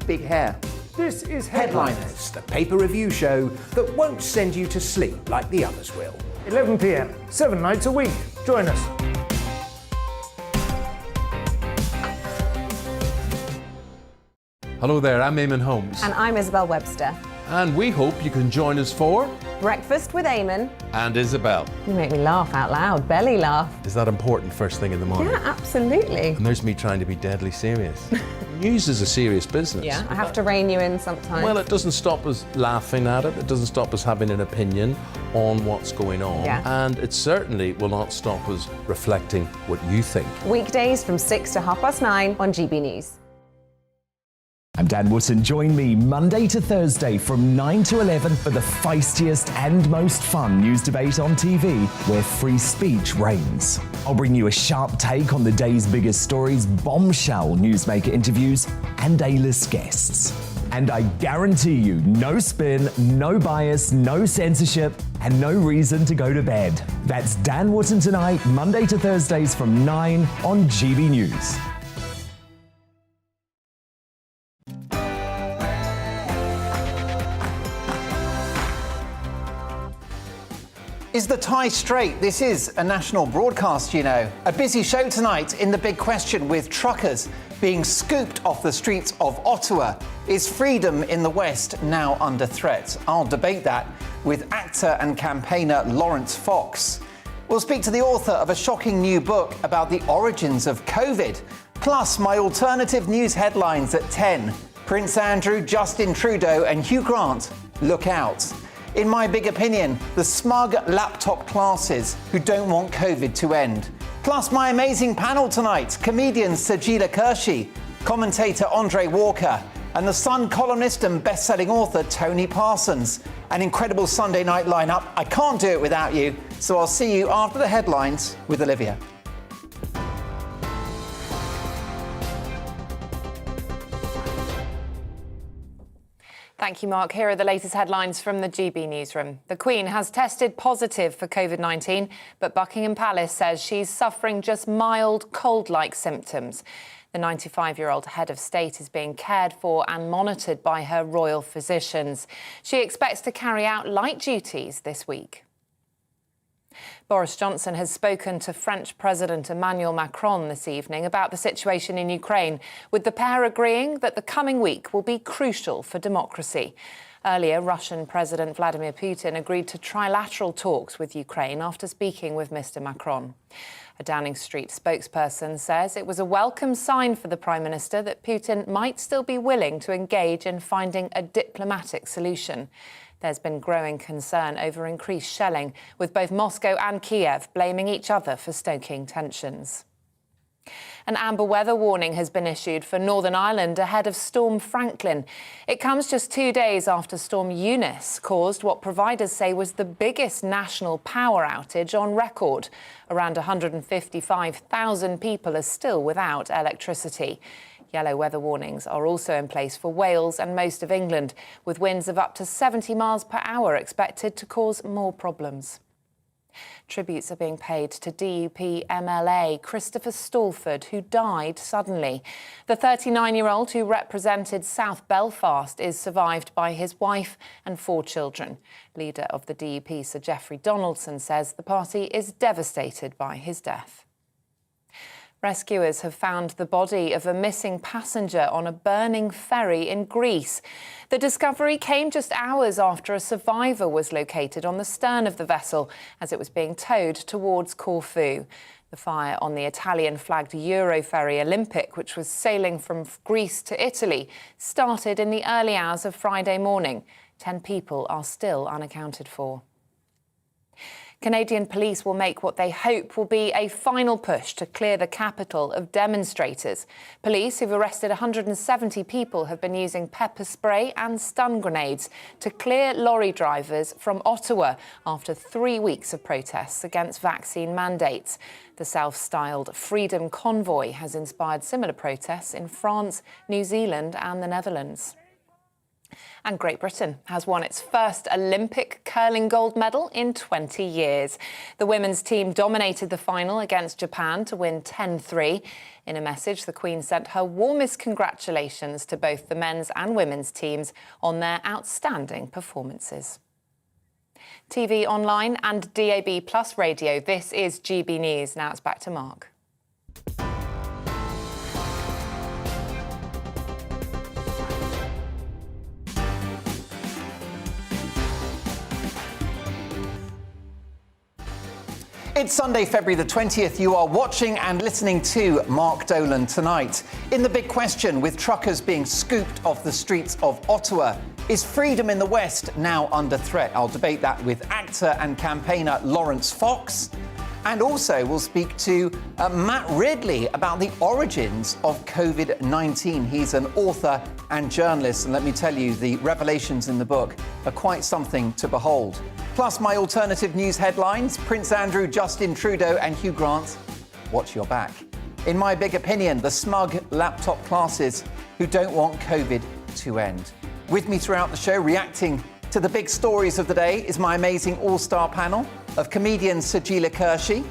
big hair. This is Headliners, the paper review show that won't send you to sleep like the others will. 11 p.m, 7 nights a week. Join us. Hello there, I'm Eamon Holmes. And I'm Isabel Webster. And we hope you can join us for Breakfast with Eamon. And Isabel. You make me laugh out loud, belly laugh. Is that important first thing in the morning? Yeah, absolutely. And there's me trying to be deadly serious. News is a serious business. Yeah, I have to rein you in sometimes. Well, it doesn't stop us laughing at it. It doesn't stop us having an opinion on what's going on. Yeah. And it certainly will not stop us reflecting what you think. Weekdays from 6 to 9:30 on GB News. I'm Dan Wootton. Join me Monday to Thursday from 9 to 11 for the feistiest and most fun news debate on TV, where free speech reigns. I'll bring you a sharp take on the day's biggest stories, bombshell newsmaker interviews, and A-list guests. And I guarantee you, no spin, no bias, no censorship, and no reason to go to bed. That's Dan Wootton Tonight, Monday to Thursdays from 9 on GB News. Is the tie straight? This is a national broadcast, you know. A busy show tonight in The Big Question, with truckers being scooped off the streets of Ottawa. Is freedom in the West now under threat? I'll debate that with actor and campaigner Lawrence Fox. We'll speak to the author of a shocking new book about the origins of COVID. Plus, my alternative news headlines at 10. Prince Andrew, Justin Trudeau and Hugh Grant look out. In my big opinion, the smug laptop classes who don't want COVID to end. Plus my amazing panel tonight, comedian Sajila Kershi, commentator Andre Walker, and the Sun columnist and best-selling author Tony Parsons. An incredible Sunday night lineup. I can't do it without you, so I'll see you after the headlines with Olivia. Thank you, Mark. Here are the latest headlines from the GB newsroom. The Queen has tested positive for COVID-19, but Buckingham Palace says she's suffering just mild cold-like symptoms. The 95-year-old head of state is being cared for and monitored by her royal physicians. She expects to carry out light duties this week. Boris Johnson has spoken to French President Emmanuel Macron this evening about the situation in Ukraine, with the pair agreeing that the coming week will be crucial for democracy. Earlier, Russian President Vladimir Putin agreed to trilateral talks with Ukraine after speaking with Mr. Macron. A Downing Street spokesperson says it was a welcome sign for the Prime Minister that Putin might still be willing to engage in finding a diplomatic solution. There's been growing concern over increased shelling, with both Moscow and Kiev blaming each other for stoking tensions. An amber weather warning has been issued for Northern Ireland ahead of Storm Franklin. It comes just 2 days after Storm Eunice caused what providers say was the biggest national power outage on record. Around 155,000 people are still without electricity. Yellow weather warnings are also in place for Wales and most of England, with winds of up to 70 miles per hour expected to cause more problems. Tributes are being paid to DUP MLA Christopher Stalford, who died suddenly. The 39-year-old who represented South Belfast is survived by his wife and 4 children. Leader of the DUP, Sir Geoffrey Donaldson, says the party is devastated by his death. Rescuers have found the body of a missing passenger on a burning ferry in Greece. The discovery came just hours after a survivor was located on the stern of the vessel as it was being towed towards Corfu. The fire on the Italian-flagged Euro ferry Olympic, which was sailing from Greece to Italy, started in the early hours of Friday morning. 10 people are still unaccounted for. Canadian police will make what they hope will be a final push to clear the capital of demonstrators. Police, who've arrested 170 people, have been using pepper spray and stun grenades to clear lorry drivers from Ottawa after 3 weeks of protests against vaccine mandates. The self-styled Freedom Convoy has inspired similar protests in France, New Zealand and the Netherlands. And Great Britain has won its first Olympic curling gold medal in 20 years. The women's team dominated the final against Japan to win 10-3. In a message, the Queen sent her warmest congratulations to both the men's and women's teams on their outstanding performances. TV, online and DAB+ radio, this is GB News. Now it's back to Mark. It's Sunday, February the 20th. You are watching and listening to Mark Dolan tonight. In the big question, with truckers being scooped off the streets of Ottawa, is freedom in the West now under threat? I'll debate that with actor and campaigner Lawrence Fox. And also we'll speak to Matt Ridley about the origins of COVID-19. He's an author and journalist, and let me tell you, the revelations in the book are quite something to behold. Plus my alternative news headlines, Prince Andrew, Justin Trudeau and Hugh Grant, watch your back. In my big opinion, the smug laptop classes who don't want COVID to end. With me throughout the show, reacting to the big stories of the day, is my amazing all-star panel of comedian Sajila Kershi,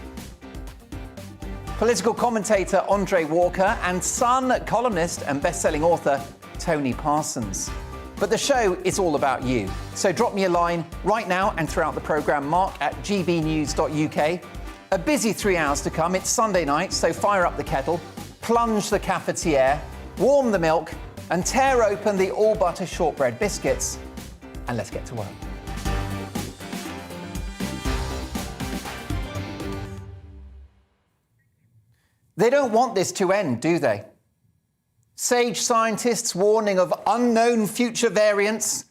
political commentator Andre Walker, and Sun columnist and best-selling author Tony Parsons. But the show is all about you. So drop me a line right now and throughout the programme, mark@gbnews.uk. A busy 3 hours to come. It's Sunday night, so fire up the kettle, plunge the cafetiere, warm the milk, and tear open the all-butter shortbread biscuits, and let's get to work. They don't want this to end, do they? Sage scientists warning of unknown future variants,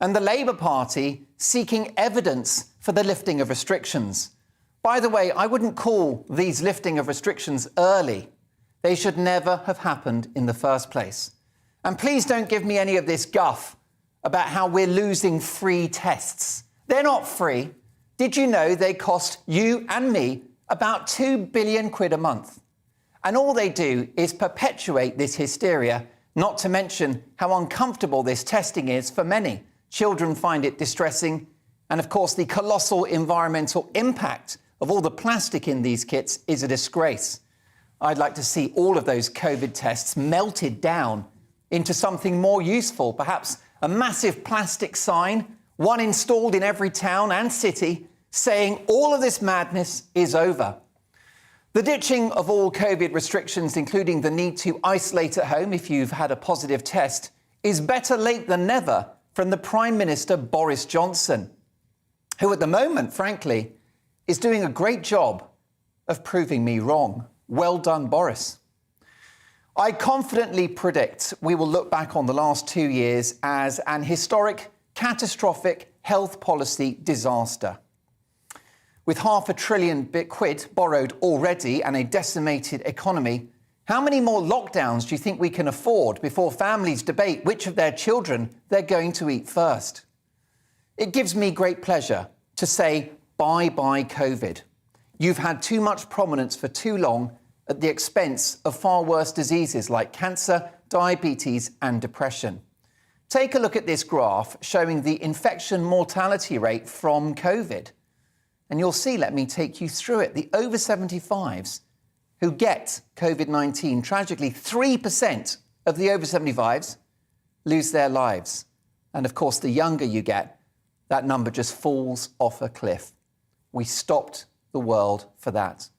and the Labour Party seeking evidence for the lifting of restrictions. By the way, I wouldn't call these lifting of restrictions early. They should never have happened in the first place. And please don't give me any of this guff about how we're losing free tests. They're not free. Did you know they cost you and me about 2 billion quid a month? And all they do is perpetuate this hysteria, not to mention how uncomfortable this testing is for many. Children find it distressing. And of course, the colossal environmental impact of all the plastic in these kits is a disgrace. I'd like to see all of those COVID tests melted down into something more useful, perhaps a massive plastic sign, one installed in every town and city, saying all of this madness is over. The ditching of all COVID restrictions, including the need to isolate at home if you've had a positive test, is better late than never from the Prime Minister Boris Johnson, who at the moment, frankly, is doing a great job of proving me wrong. Well done, Boris. I confidently predict we will look back on the last 2 years as an historic, catastrophic health policy disaster. With £500 billion borrowed already and a decimated economy, how many more lockdowns do you think we can afford before families debate which of their children they're going to eat first? It gives me great pleasure to say bye-bye COVID. You've had too much prominence for too long at the expense of far worse diseases like cancer, diabetes and depression. Take a look at this graph showing the infection mortality rate from COVID. And you'll see, let me take you through it, the over 75s who get COVID-19, tragically 3% of the over 75s lose their lives. And of course, the younger you get, that number just falls off a cliff. We stopped the world for that.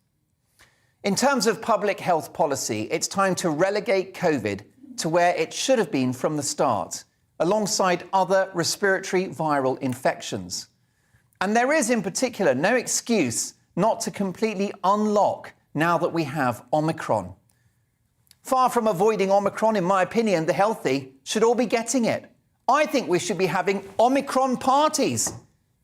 In terms of public health policy, it's time to relegate COVID to where it should have been from the start, alongside other respiratory viral infections. And there is, in particular, no excuse not to completely unlock now that we have Omicron. Far from avoiding Omicron, in my opinion, the healthy should all be getting it. I think we should be having Omicron parties,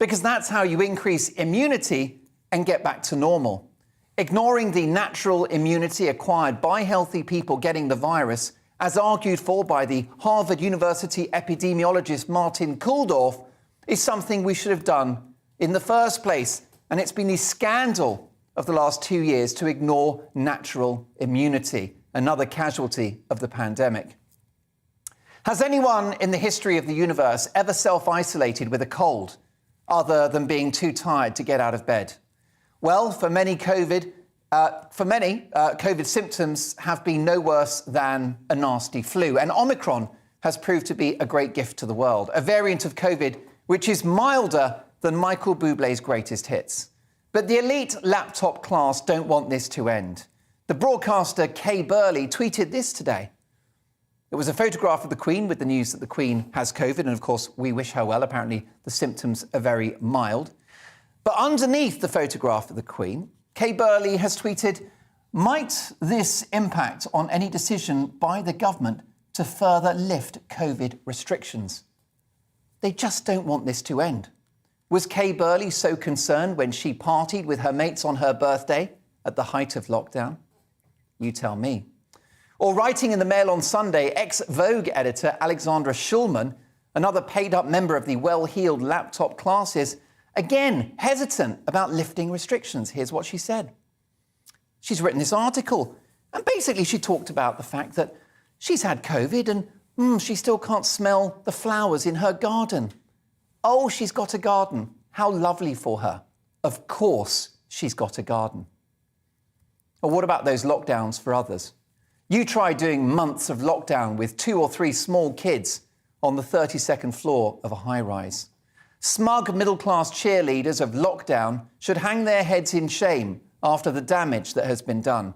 because that's how you increase immunity and get back to normal. Ignoring the natural immunity acquired by healthy people getting the virus, as argued for by the Harvard University epidemiologist Martin Kulldorff, is something we should have done in the first place. And it's been the scandal of the last 2 years to ignore natural immunity, another casualty of the pandemic. Has anyone in the history of the universe ever self-isolated with a cold, other than being too tired to get out of bed? Well, for many, COVID symptoms have been no worse than a nasty flu. And Omicron has proved to be a great gift to the world, a variant of COVID which is milder than Michael Bublé's greatest hits. But the elite laptop class don't want this to end. The broadcaster Kay Burley tweeted this today. It was a photograph of the Queen with the news that the Queen has COVID, and of course we wish her well. Apparently the symptoms are very mild. But underneath the photograph of the Queen, Kay Burley has tweeted, "Might this impact on any decision by the government to further lift COVID restrictions?" They just don't want this to end. Was Kay Burley so concerned when she partied with her mates on her birthday at the height of lockdown? You tell me. Or writing in the Mail on Sunday, ex-Vogue editor Alexandra Schulman, another paid-up member of the well-heeled laptop classes, again hesitant about lifting restrictions. Here's what she said. She's written this article, and basically she talked about the fact that she's had COVID and she still can't smell the flowers in her garden. Oh, she's got a garden. How lovely for her. Of course she's got a garden. Or what about those lockdowns for others? You try doing months of lockdown with 2 or 3 small kids on the 32nd floor of a high-rise. Smug middle-class cheerleaders of lockdown should hang their heads in shame after the damage that has been done.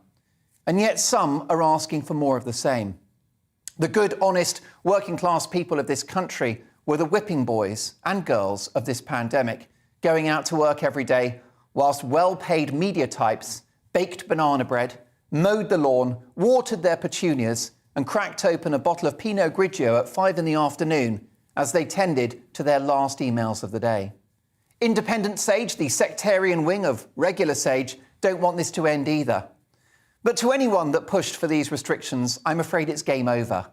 And yet some are asking for more of the same. The good, honest, working-class people of this country were the whipping boys and girls of this pandemic, going out to work every day whilst well-paid media types baked banana bread, mowed the lawn, watered their petunias and cracked open a bottle of Pinot Grigio at 5 in the afternoon as they tended to their last emails of the day. Independent Sage, the sectarian wing of regular Sage, don't want this to end either. But to anyone that pushed for these restrictions, I'm afraid it's game over.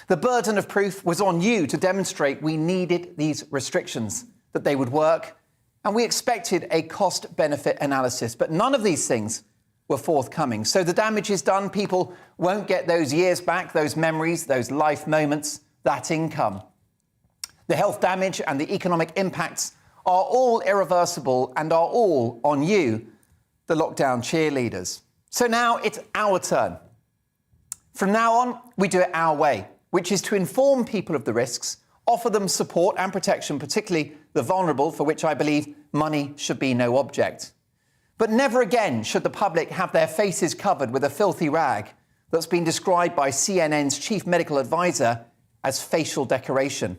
The burden of proof was on you to demonstrate we needed these restrictions, that they would work, and we expected a cost-benefit analysis, but none of these things were forthcoming. So the damage is done. People won't get those years back, those memories, those life moments, that income. The health damage and the economic impacts are all irreversible and are all on you, the lockdown cheerleaders. So now it's our turn. From now on, we do it our way, which is to inform people of the risks, offer them support and protection, particularly the vulnerable, for which I believe money should be no object. But never again should the public have their faces covered with a filthy rag that's been described by CNN's chief medical advisor as facial decoration.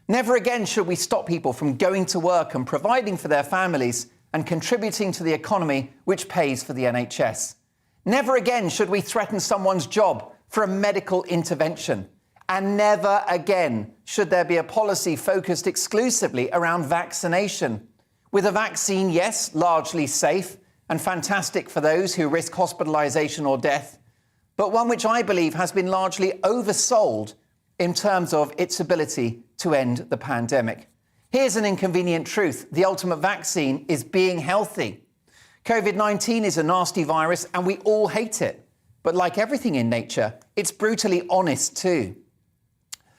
Never again should we stop people from going to work and providing for their families and contributing to the economy which pays for the NHS. Never again should we threaten someone's job for a medical intervention. And never again should there be a policy focused exclusively around vaccination. With a vaccine, yes, largely safe and fantastic for those who risk hospitalisation or death, but one which I believe has been largely oversold in terms of its ability to end the pandemic. Here's an inconvenient truth. The ultimate vaccine is being healthy. COVID-19 is a nasty virus and we all hate it. But like everything in nature, it's brutally honest too.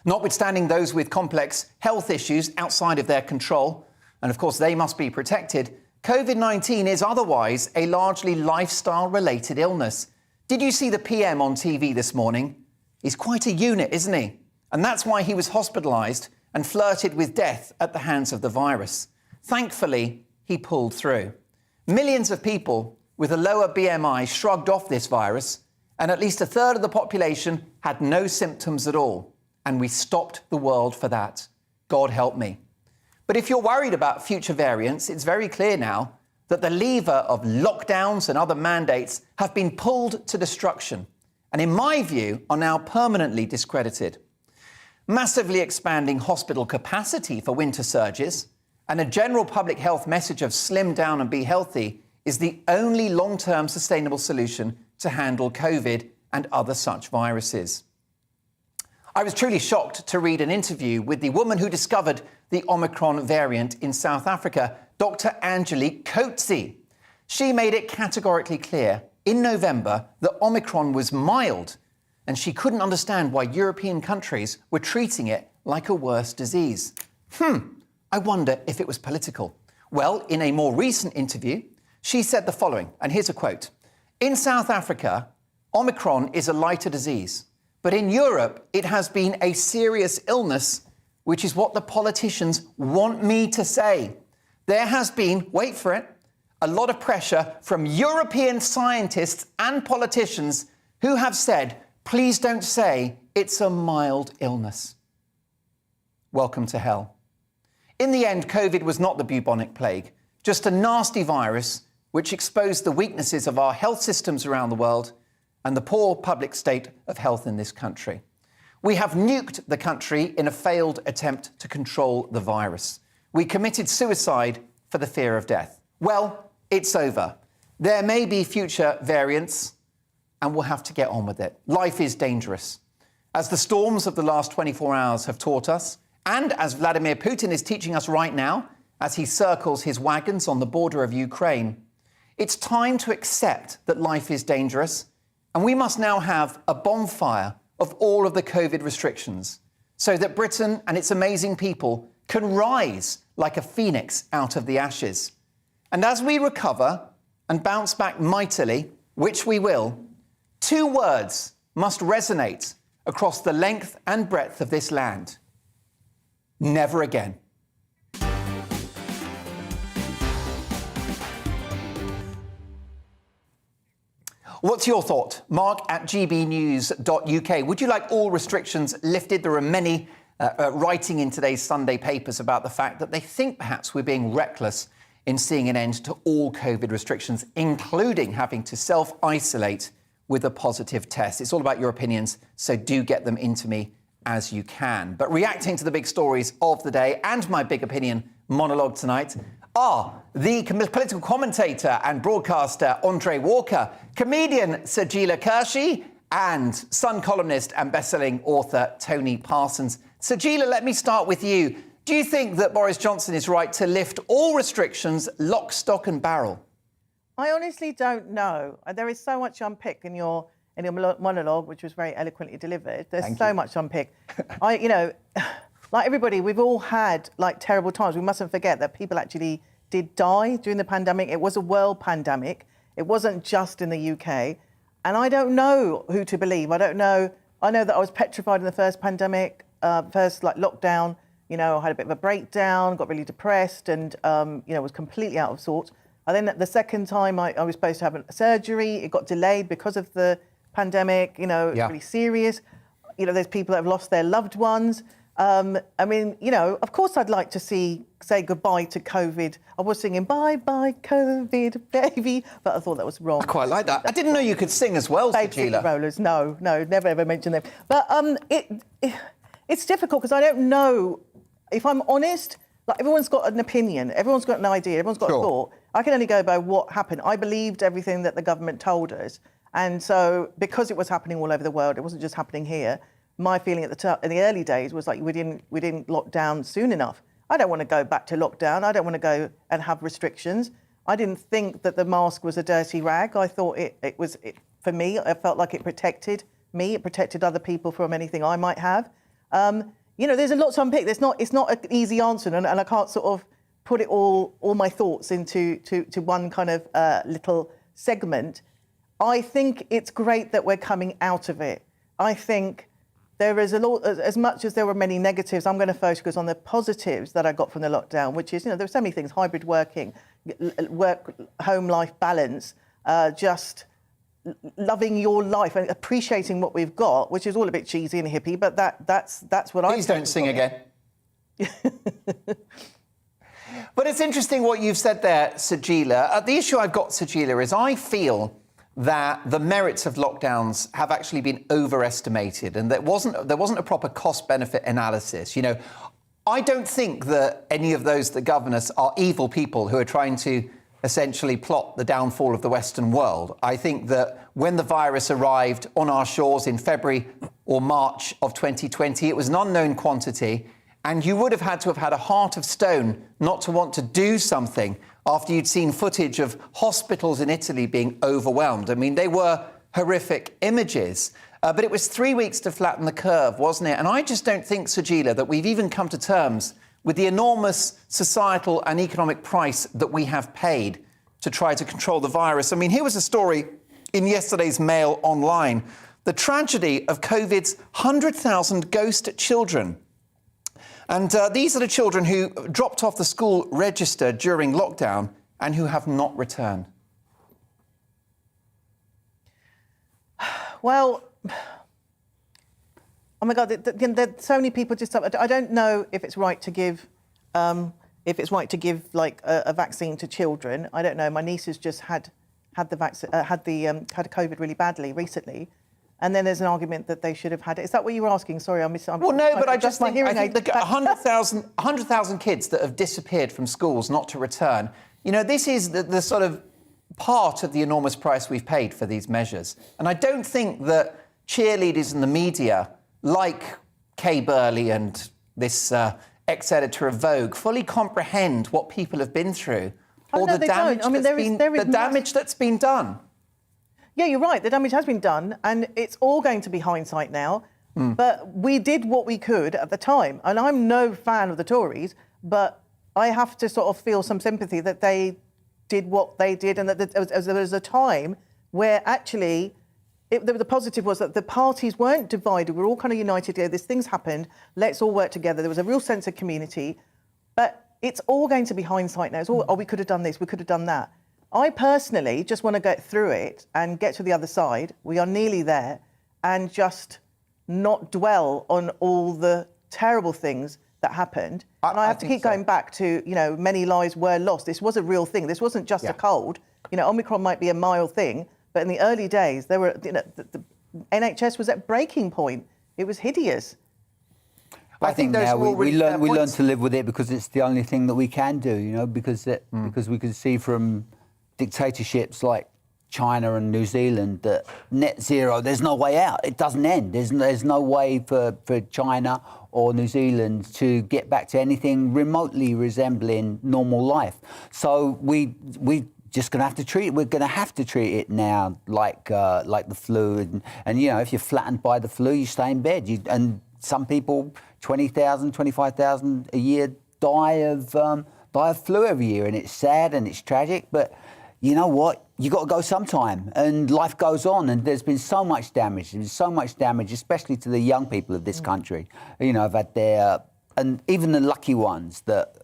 Notwithstanding those with complex health issues outside of their control, and of course they must be protected, COVID-19 is otherwise a largely lifestyle-related illness. Did you see the PM on TV this morning? He's quite a unit, isn't he? And that's why he was hospitalised and flirted with death at the hands of the virus. Thankfully, he pulled through. Millions of people with a lower BMI shrugged off this virus, and at least a third of the population had no symptoms at all. And we stopped the world for that. God help me. But if you're worried about future variants, it's very clear now that the lever of lockdowns and other mandates have been pulled to destruction, and in my view, are now permanently discredited. Massively expanding hospital capacity for winter surges and a general public health message of slim down and be healthy is the only long-term sustainable solution to handle COVID and other such viruses. I was truly shocked to read an interview with the woman who discovered the Omicron variant in South Africa, Dr. Angelique Coetzee. She made it categorically clear in November that Omicron was mild and she couldn't understand why European countries were treating it like a worse disease. I wonder if it was political. Well, in a more recent interview, she said the following, and here's a quote. In South Africa, Omicron is a lighter disease, but in Europe, it has been a serious illness, which is what the politicians want me to say. There has been, wait for it, a lot of pressure from European scientists and politicians who have said, please don't say it's a mild illness. Welcome to hell. In the end, COVID was not the bubonic plague, just a nasty virus which exposed the weaknesses of our health systems around the world and the poor public state of health in this country. We have nuked the country in a failed attempt to control the virus. We committed suicide for the fear of death. Well, it's over. There may be future variants, and we'll have to get on with it. Life is dangerous. As the storms of the last 24 hours have taught us, and as Vladimir Putin is teaching us right now, as he circles his wagons on the border of Ukraine, it's time to accept that life is dangerous, and we must now have a bonfire of all of the COVID restrictions so that Britain and its amazing people can rise like a phoenix out of the ashes. And as we recover and bounce back mightily, which we will, two words must resonate across the length and breadth of this land. Never again. What's your thought? Mark at GBNews.uk. Would you like all restrictions lifted? There are many writing in today's Sunday papers about the fact that they think perhaps we're being reckless in seeing an end to all COVID restrictions, including having to self-isolate with a positive test. It's all about your opinions, so do get them into me as you can. But reacting to the big stories of the day and my big opinion monologue tonight are the political commentator and broadcaster Andre Walker, comedian Sajila Kershi, and Sun columnist and best-selling author Tony Parsons. Sajila, let me start with you. Do you think that Boris Johnson is right to lift all restrictions lock, stock and barrel? I honestly don't know. There is so much unpick in your monologue, which was very eloquently delivered. There's so much unpick. Like everybody, we've all had like terrible times. We mustn't forget that people actually did die during the pandemic. It was a world pandemic. It wasn't just in the UK. And I don't know who to believe. I don't know. I know that I was petrified in the first pandemic, first like lockdown. I had a bit of a breakdown, got really depressed and, was completely out of sorts. And then the second time I was supposed to have a surgery. It got delayed because of the pandemic. It's really serious. There's people that have lost their loved ones. Of course I'd like to say goodbye to COVID. I was singing bye bye COVID baby, but I thought that was wrong. I quite like that. I didn't know you could sing as well, Sajila. Rollers, no, never ever mention them. But it's difficult because I don't know. If I'm honest, like everyone's got an opinion, everyone's got an idea, everyone's got a thought. I can only go by what happened. I believed everything that the government told us, and so because it was happening all over the world, it wasn't just happening here. My feeling in the early days was like we didn't lock down soon enough. I don't want to go back to lockdown. I don't want to go and have restrictions. I didn't think that the mask was a dirty rag. I thought for me, I felt like it protected me. It protected other people from anything I might have. There's a lot to unpick. It's not an easy answer, and I can't sort of put it all my thoughts into one kind of little segment. I think it's great that we're coming out of it. I think there is a lot, as much as there were many negatives, I'm going to focus on the positives that I got from the lockdown, which is, there were so many things, hybrid working, home-life balance, just loving your life and appreciating what we've got, which is all a bit cheesy and hippie, but that's what I... Please don't sing again. But it's interesting what you've said there, Sajila. The issue I've got, Sajila, is I feel that the merits of lockdowns have actually been overestimated and there wasn't a proper cost-benefit analysis. I don't think that any of those that govern us are evil people who are trying to essentially plot the downfall of the Western world. I think that when the virus arrived on our shores in February or March of 2020, it was an unknown quantity, and you would have had to have had a heart of stone not to want to do something after you'd seen footage of hospitals in Italy being overwhelmed. I mean, they were horrific images. But it was 3 weeks to flatten the curve, wasn't it? And I just don't think, Sajila, that we've even come to terms with the enormous societal and economic price that we have paid to try to control the virus. I mean, here was a story in yesterday's Mail Online. The tragedy of COVID's 100,000 ghost children. And these are the children who dropped off the school register during lockdown and who have not returned. Well, oh my God, there's so many people just. I don't know if it's right to give, like a vaccine to children. I don't know. My niece has just had COVID really badly recently, and then there's an argument that they should have had it. Is that what you were asking? Sorry, I missed. Well, no, but I think 100,000 kids that have disappeared from schools not to return. You know, this is the sort of part of the enormous price we've paid for these measures. And I don't think that cheerleaders in the media, like Kay Burley and this ex-editor of Vogue, fully comprehend what people have been through or the damage that's been done. Yeah, you're right. The damage has been done, and it's all going to be hindsight now. But we did what we could at the time. And I'm no fan of the Tories, but I have to sort of feel some sympathy that they did what they did, and that there was a time where actually the positive was that the parties weren't divided. We were all kind of united here. These things happened. Let's all work together. There was a real sense of community. But it's all going to be hindsight now. It's all, we could have done this, we could have done that. I personally just want to get through it and get to the other side. We are nearly there, and just not dwell on all the terrible things that happened. And I have to keep going back to, you know, many lives were lost. This was a real thing. This wasn't just a cold. You know, Omicron might be a mild thing, but in the early days, there were, you know, the NHS was at breaking point. It was hideous. I think now we learn to live with it because it's the only thing that we can do, you know, because we can see from dictatorships like China and New Zealand that net zero, there's no way out. It doesn't end. There's no way for China or New Zealand to get back to anything remotely resembling normal life. So we just going to have to treat it. We're going to have to treat it now like the flu. And you know, if you're flattened by the flu, you stay in bed. And some people, 20,000, 25,000 a year die of flu every year, and it's sad and it's tragic. But you know what? You got to go sometime, and life goes on. And there's been so much damage. There's so much damage, especially to the young people of this country. You know, have had their, and even the lucky ones that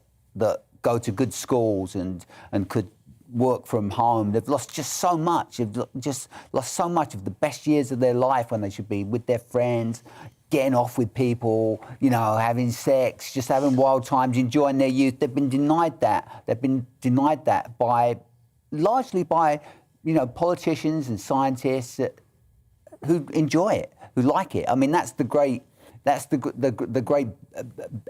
go to good schools and could work from home. They've lost just so much. They've just lost so much of the best years of their life when they should be with their friends, getting off with people, you know, having sex, just having wild times, enjoying their youth. They've been denied that. They've been denied that largely by, you know, politicians and scientists who enjoy it, who like it. I mean, that's the great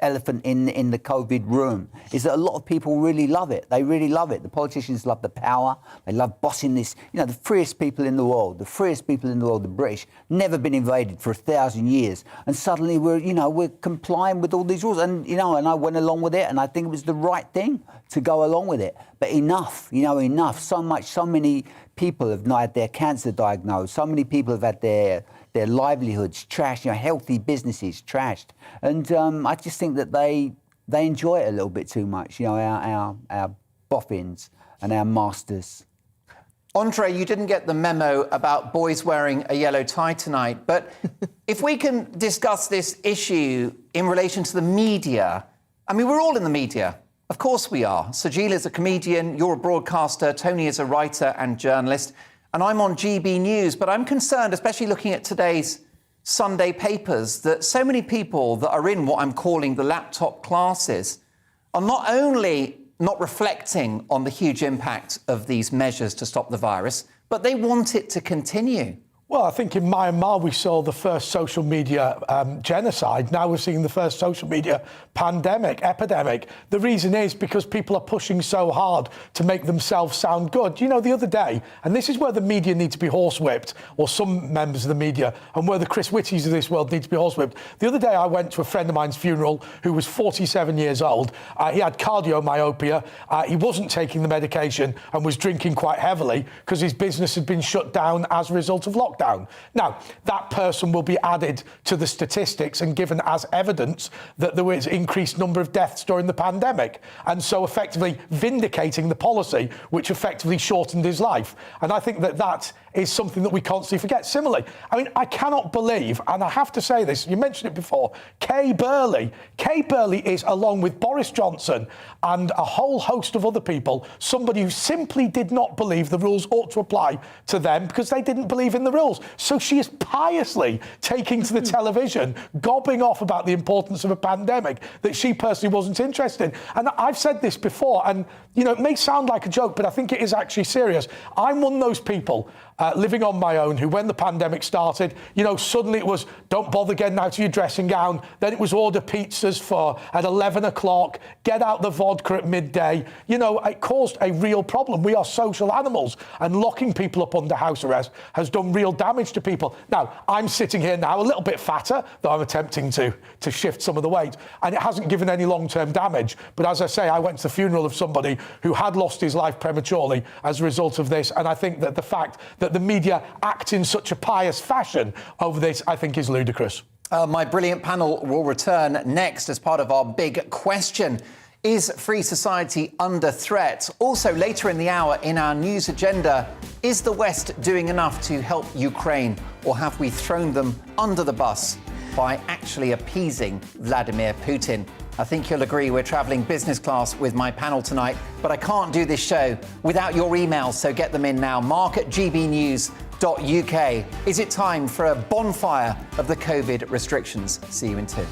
elephant in the COVID room, is that a lot of people really love it. They really love it. The politicians love the power. They love bossing this. You know, the freest people in the world, the British, never been invaded for 1,000 years, and suddenly we're complying with all these rules. And you know, and I went along with it, and I think it was the right thing to go along with it. But enough. So many people have not had their cancer diagnosed. So many people have had their livelihoods trashed, you know, healthy businesses trashed. And I just think that they enjoy it a little bit too much, you know, our boffins and our masters. Andre, you didn't get the memo about boys wearing a yellow tie tonight, but if we can discuss this issue in relation to the media, I mean, we're all in the media. Of course we are. Sajila's a comedian, you're a broadcaster, Tony is a writer and journalist, and I'm on GBNews, but I'm concerned, especially looking at today's Sunday papers, that so many people that are in what I'm calling the laptop classes are not only not reflecting on the huge impact of these measures to stop the virus, but they want it to continue. Well, I think in Myanmar we saw the first social media genocide. Now we're seeing the first social media epidemic. The reason is because people are pushing so hard to make themselves sound good. You know, the other day, and this is where the media need to be horsewhipped, or some members of the media, and where the Chris Whitties of this world need to be horsewhipped. The other day I went to a friend of mine's funeral who was 47 years old. He had cardiomyopia. He wasn't taking the medication and was drinking quite heavily because his business had been shut down as a result of lockdown. lockdown. Now, that person will be added to the statistics and given as evidence that there was increased number of deaths during the pandemic, and so effectively vindicating the policy which effectively shortened his life. And I think that that is something that we constantly forget. Similarly, I mean, I cannot believe, and I have to say this, you mentioned it before, Kay Burley is, along with Boris Johnson and a whole host of other people, somebody who simply did not believe the rules ought to apply to them because they didn't believe in the rules. So she is piously taking to the television, gobbing off about the importance of a pandemic that she personally wasn't interested in. And I've said this before, and, you know, it may sound like a joke, but I think it is actually serious. I'm one of those people living on my own who, when the pandemic started, you know, suddenly it was, don't bother getting out of your dressing gown. Then it was order pizzas at 11 o'clock, get out the vodka at midday. You know, it caused a real problem. We are social animals, and locking people up under house arrest has done real damage to people. Now, I'm sitting here now a little bit fatter, though I'm attempting to shift some of the weight, and it hasn't given any long-term damage. But as I say, I went to the funeral of somebody who had lost his life prematurely as a result of this, and I think that the fact that the media act in such a pious fashion over this, I think, is ludicrous. My brilliant panel will return next as part of our big question. Is free society under threat? Also, later in the hour in our news agenda, is the West doing enough to help Ukraine, or have we thrown them under the bus by actually appeasing Vladimir Putin? I think you'll agree we're travelling business class with my panel tonight, but I can't do this show without your emails, so get them in now. mark@gbnews.uk. Is it time for a bonfire of the COVID restrictions? See you in 2.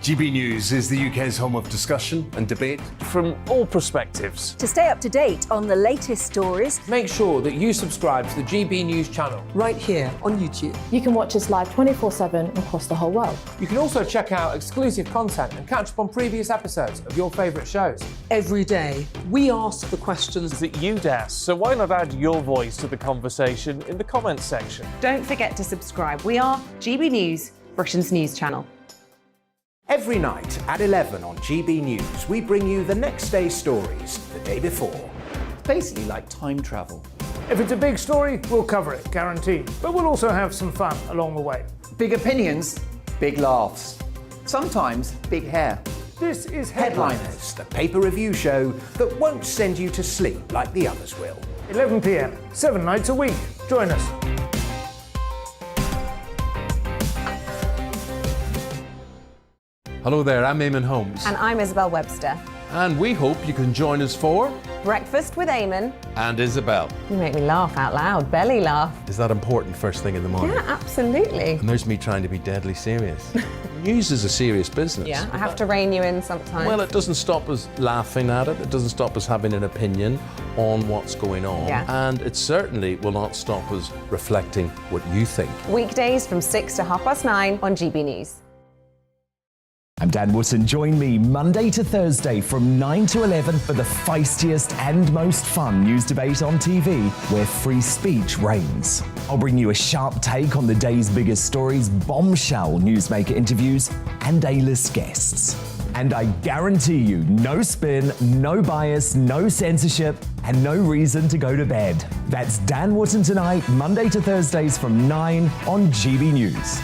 GB News is the UK's home of discussion and debate from all perspectives. To stay up to date on the latest stories, make sure that you subscribe to the GB News channel right here on YouTube. You can watch us live 24/7 across the whole world. You can also check out exclusive content and catch up on previous episodes of your favourite shows. Every day, we ask the questions that you'd ask, so why not add your voice to the conversation in the comments section? Don't forget to subscribe. We are GB News, Britain's news channel. Every night at 11 on GB News, we bring you the next day's stories the day before. It's basically like time travel. If it's a big story, we'll cover it, guaranteed. But we'll also have some fun along the way. Big opinions, big laughs. Sometimes big hair. This is Headliners, the paper review show that won't send you to sleep like the others will. 11 p.m, 7 nights a week. Join us. Hello there, I'm Eamon Holmes. And I'm Isabel Webster. And we hope you can join us for Breakfast with Eamon and Isabel. You make me laugh out loud, belly laugh. Is that important first thing in the morning? Yeah, absolutely. And there's me trying to be deadly serious. News is a serious business. Yeah, I have to rein you in sometimes. Well, it doesn't stop us laughing at it. It doesn't stop us having an opinion on what's going on. Yeah. And it certainly will not stop us reflecting what you think. Weekdays from 6 to 9:30 on GB News. I'm Dan Wootton. Join me Monday to Thursday from 9 to 11 for the feistiest and most fun news debate on TV, where free speech reigns. I'll bring you a sharp take on the day's biggest stories, bombshell newsmaker interviews, and A-list guests. And I guarantee you, no spin, no bias, no censorship, and no reason to go to bed. That's Dan Wootton tonight, Monday to Thursdays from 9 on GB News.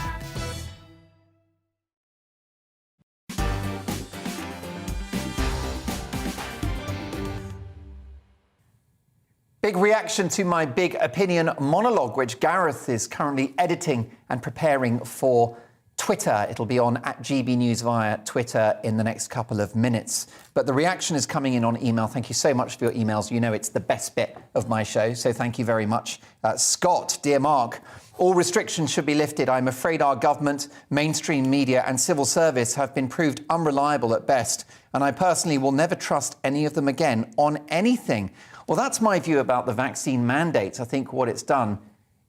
Big reaction to my big opinion monologue, which Gareth is currently editing and preparing for Twitter. It'll be on @GB News via Twitter in the next couple of minutes. But the reaction is coming in on email. Thank you so much for your emails. You know it's the best bit of my show, so thank you very much. Scott, dear Mark, all restrictions should be lifted. I'm afraid our government, mainstream media and civil service have been proved unreliable at best, and I personally will never trust any of them again on anything. Well, that's my view about the vaccine mandates. I think what it's done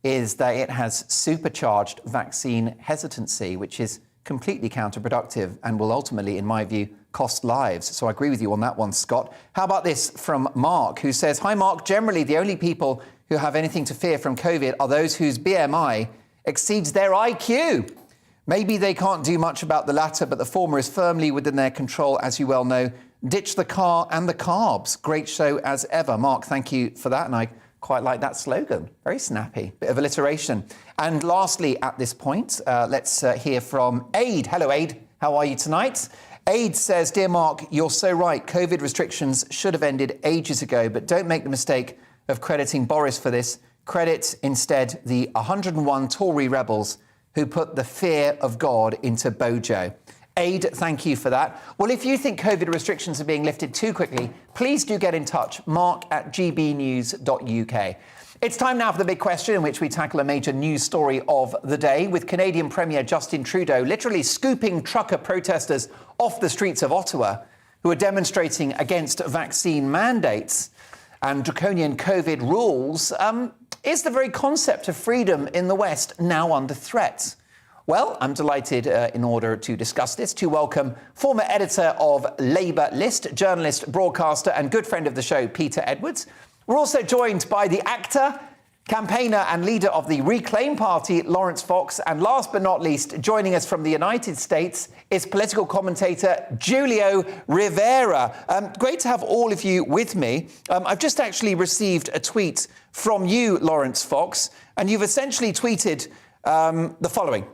is that it has supercharged vaccine hesitancy, which is completely counterproductive and will ultimately, in my view, cost lives. So I agree with you on that one, Scott. How about this from Mark, who says, "Hi, Mark. Generally, the only people who have anything to fear from COVID are those whose BMI exceeds their IQ. Maybe they can't do much about the latter, but the former is firmly within their control, as you well know. Ditch the car and the carbs. Great show as ever. Mark, thank you for that. And I quite like that slogan. Very snappy. Bit of alliteration. And lastly, at this point, let's hear from Aid. Hello, Aid. How are you tonight? Aid says, Dear Mark, you're so right. COVID restrictions should have ended ages ago, but don't make the mistake of crediting Boris for this. Credit instead the 101 Tory rebels who put the fear of God into Bojo. Aid, thank you for that. Well, if you think COVID restrictions are being lifted too quickly, please do get in touch, mark@gbnews.uk. It's time now for the big question, in which we tackle a major news story of the day, with Canadian Premier Justin Trudeau literally scooping trucker protesters off the streets of Ottawa who are demonstrating against vaccine mandates and draconian COVID rules. Is the very concept of freedom in the West now under threat? Well, I'm delighted in order to discuss this to welcome former editor of Labour List, journalist, broadcaster and good friend of the show, Peter Edwards. We're also joined by the actor, campaigner and leader of the Reclaim Party, Lawrence Fox. And last but not least, joining us from the United States is political commentator Julio Rivera. Great to have all of you with me. I've just actually received a tweet from you, Lawrence Fox, and you've essentially tweeted the following.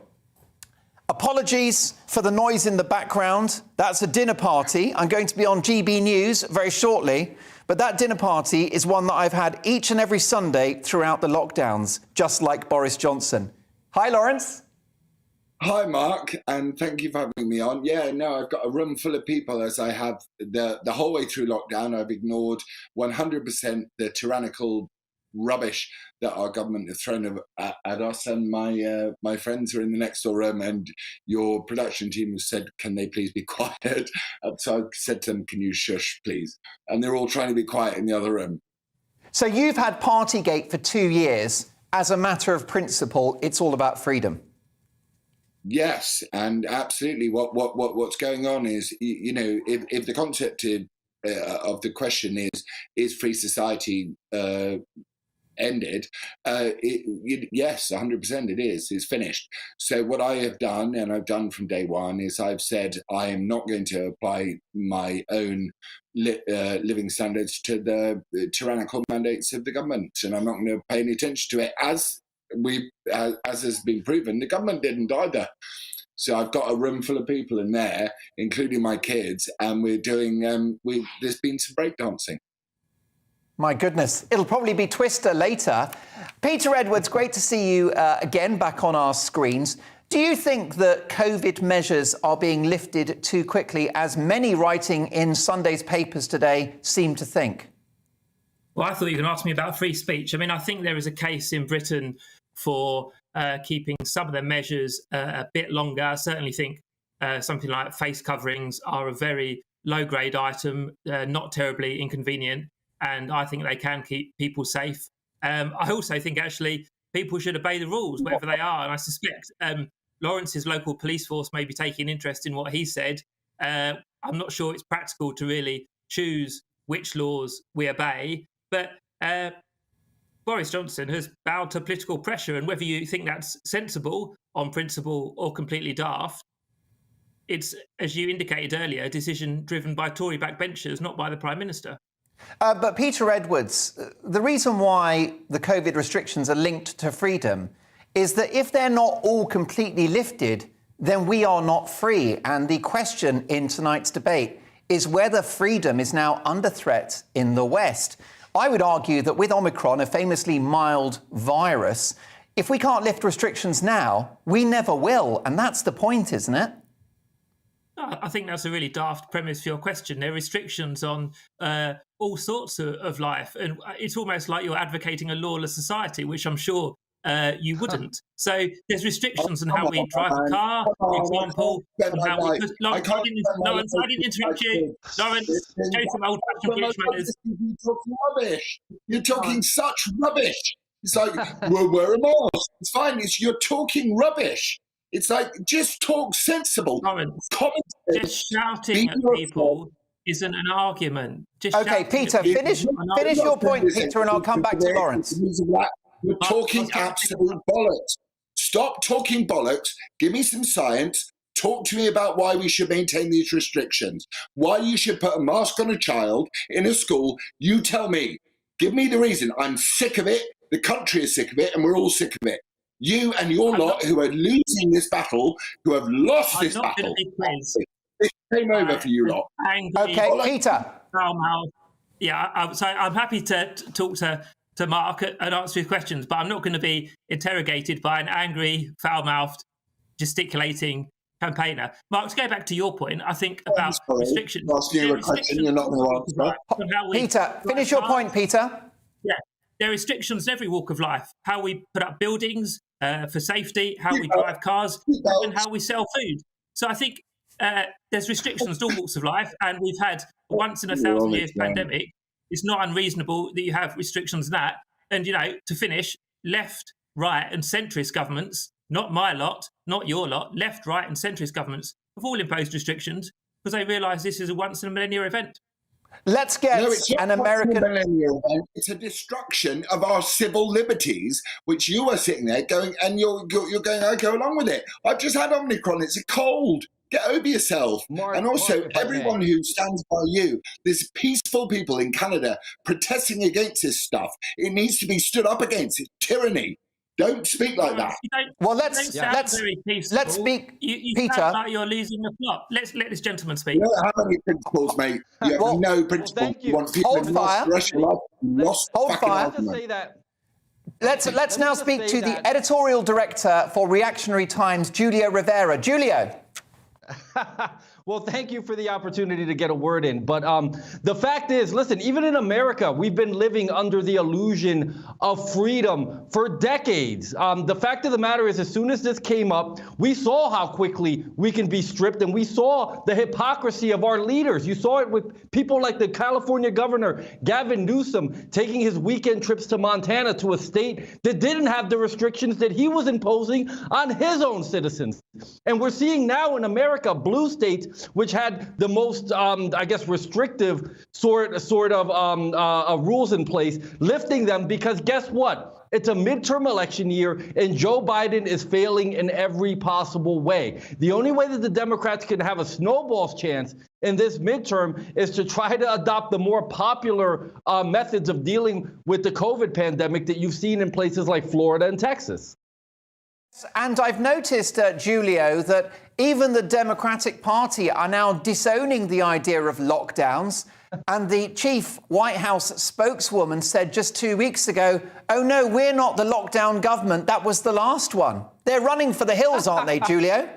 Apologies for the noise in the background. That's a dinner party. I'm going to be on GB News very shortly. But that dinner party is one that I've had each and every Sunday throughout the lockdowns, just like Boris Johnson. Hi, Lawrence. Hi, Mark, and thank you for having me on. Yeah, no, I've got a room full of people, as I have the whole way through lockdown. I've ignored 100% the tyrannical rubbish that our government has thrown at us, and my friends are in the next door room, and your production team has said, can they please be quiet? And so I said to them, can you shush, please? And they're all trying to be quiet in the other room. So you've had Partygate for 2 years. As a matter of principle, it's all about freedom. Yes, and absolutely. What's going on is, you know, if the concept of the question is free society ended, yes, 100% it is. It's finished. So what I have done, and I've done from day one, is I've said I am not going to apply my own living standards to the tyrannical mandates of the government, and I'm not going to pay any attention to it. As has been proven, the government didn't either. So I've got a room full of people in there, including my kids, and we're doing. There's been some breakdancing. My goodness, it'll probably be Twister later. Peter Edwards, great to see you again back on our screens. Do you think that COVID measures are being lifted too quickly, as many writing in Sunday's papers today seem to think? Well, I thought you were going to ask me about free speech. I mean, I think there is a case in Britain for keeping some of the measures a bit longer. I certainly think something like face coverings are a very low-grade item, not terribly inconvenient, and I think they can keep people safe. I also think, actually, people should obey the rules, wherever they are, and I suspect Lawrence's local police force may be taking interest in what he said. I'm not sure it's practical to really choose which laws we obey, but Boris Johnson has bowed to political pressure, and whether you think that's sensible on principle or completely daft, it's, as you indicated earlier, a decision driven by Tory backbenchers, not by the Prime Minister. But Peter Edwards, the reason why the COVID restrictions are linked to freedom is that if they're not all completely lifted, then we are not free. And the question in tonight's debate is whether freedom is now under threat in the West. I would argue that with Omicron, a famously mild virus, if we can't lift restrictions now, we never will. And that's the point, isn't it? I think that's a really daft premise for your question. There are restrictions on all sorts of life, and it's almost like you're advocating a lawless society, which I'm sure you wouldn't. So there's restrictions on how we drive a car, for example. Lawrence, I didn't interrupt you. Lawrence, show some old-fashioned manners. You're talking rubbish. You're talking such rubbish. It's like, well, wear a mask. It's fine. You're talking rubbish. It's like, just talk sensible. Lawrence, just shouting at people isn't an argument. OK, Peter, finish your point, Peter, and I'll come back to Lawrence. You're talking absolute bollocks. Stop talking bollocks. Give me some science. Talk to me about why we should maintain these restrictions. Why you should put a mask on a child in a school. You tell me. Give me the reason. I'm sick of it. The country is sick of it, and we're all sick of it. You and your lot who are losing this battle, who have lost this battle. It's game over for you lot. Okay, Peter. Yeah, so I'm happy to talk to Mark and answer his questions, but I'm not going to be interrogated by an angry, foul-mouthed, gesticulating campaigner. Mark, to go back to your point, I think about restrictions. Asking you a question you're not going to answer. Peter, finish your point, Peter. Yeah, there are restrictions in every walk of life. How we put up buildings for safety, how we drive cars, and how we sell food. So I think there's restrictions in all walks of life, and we've had a once in a 1,000 years pandemic. It's not unreasonable that you have restrictions on that. And, to finish, left, right and centrist governments, not my lot, not your lot, left, right and centrist governments have all imposed restrictions because they realise this is a once in a millennium event. Let's get an American... It's a destruction of our civil liberties, which you are sitting there going, and you're going, I go along with it. I've just had Omicron. It's a cold. Get over yourself. And also, everyone who stands by you, there's peaceful people in Canada protesting against this stuff. It needs to be stood up against. It's tyranny. Don't speak like that. Well, let's speak, you Peter. sound like you're losing the plot. Let's let this gentleman speak. You don't have any principles, mate. You have no principles. You want people Hold fire. Hold fire. Let's now speak to the editorial director for Reactionary Times, Julio Rivera. Julio. Well, thank you for the opportunity to get a word in. But the fact is, listen, even in America, we've been living under the illusion of freedom for decades. The fact of the matter is, as soon as this came up, we saw how quickly we can be stripped, and we saw the hypocrisy of our leaders. You saw it with people like the California governor, Gavin Newsom, taking his weekend trips to Montana, to a state that didn't have the restrictions that he was imposing on his own citizens. And we're seeing now in America, blue states, which had the most, restrictive sort of rules in place, lifting them because guess what? It's a midterm election year, and Joe Biden is failing in every possible way. The only way that the Democrats can have a snowball's chance in this midterm is to try to adopt the more popular methods of dealing with the COVID pandemic that you've seen in places like Florida and Texas. And I've noticed, Julio, that even the Democratic Party are now disowning the idea of lockdowns. And the chief White House spokeswoman said just 2 weeks ago, oh, no, we're not the lockdown government. That was the last one. They're running for the hills, aren't they, Julio?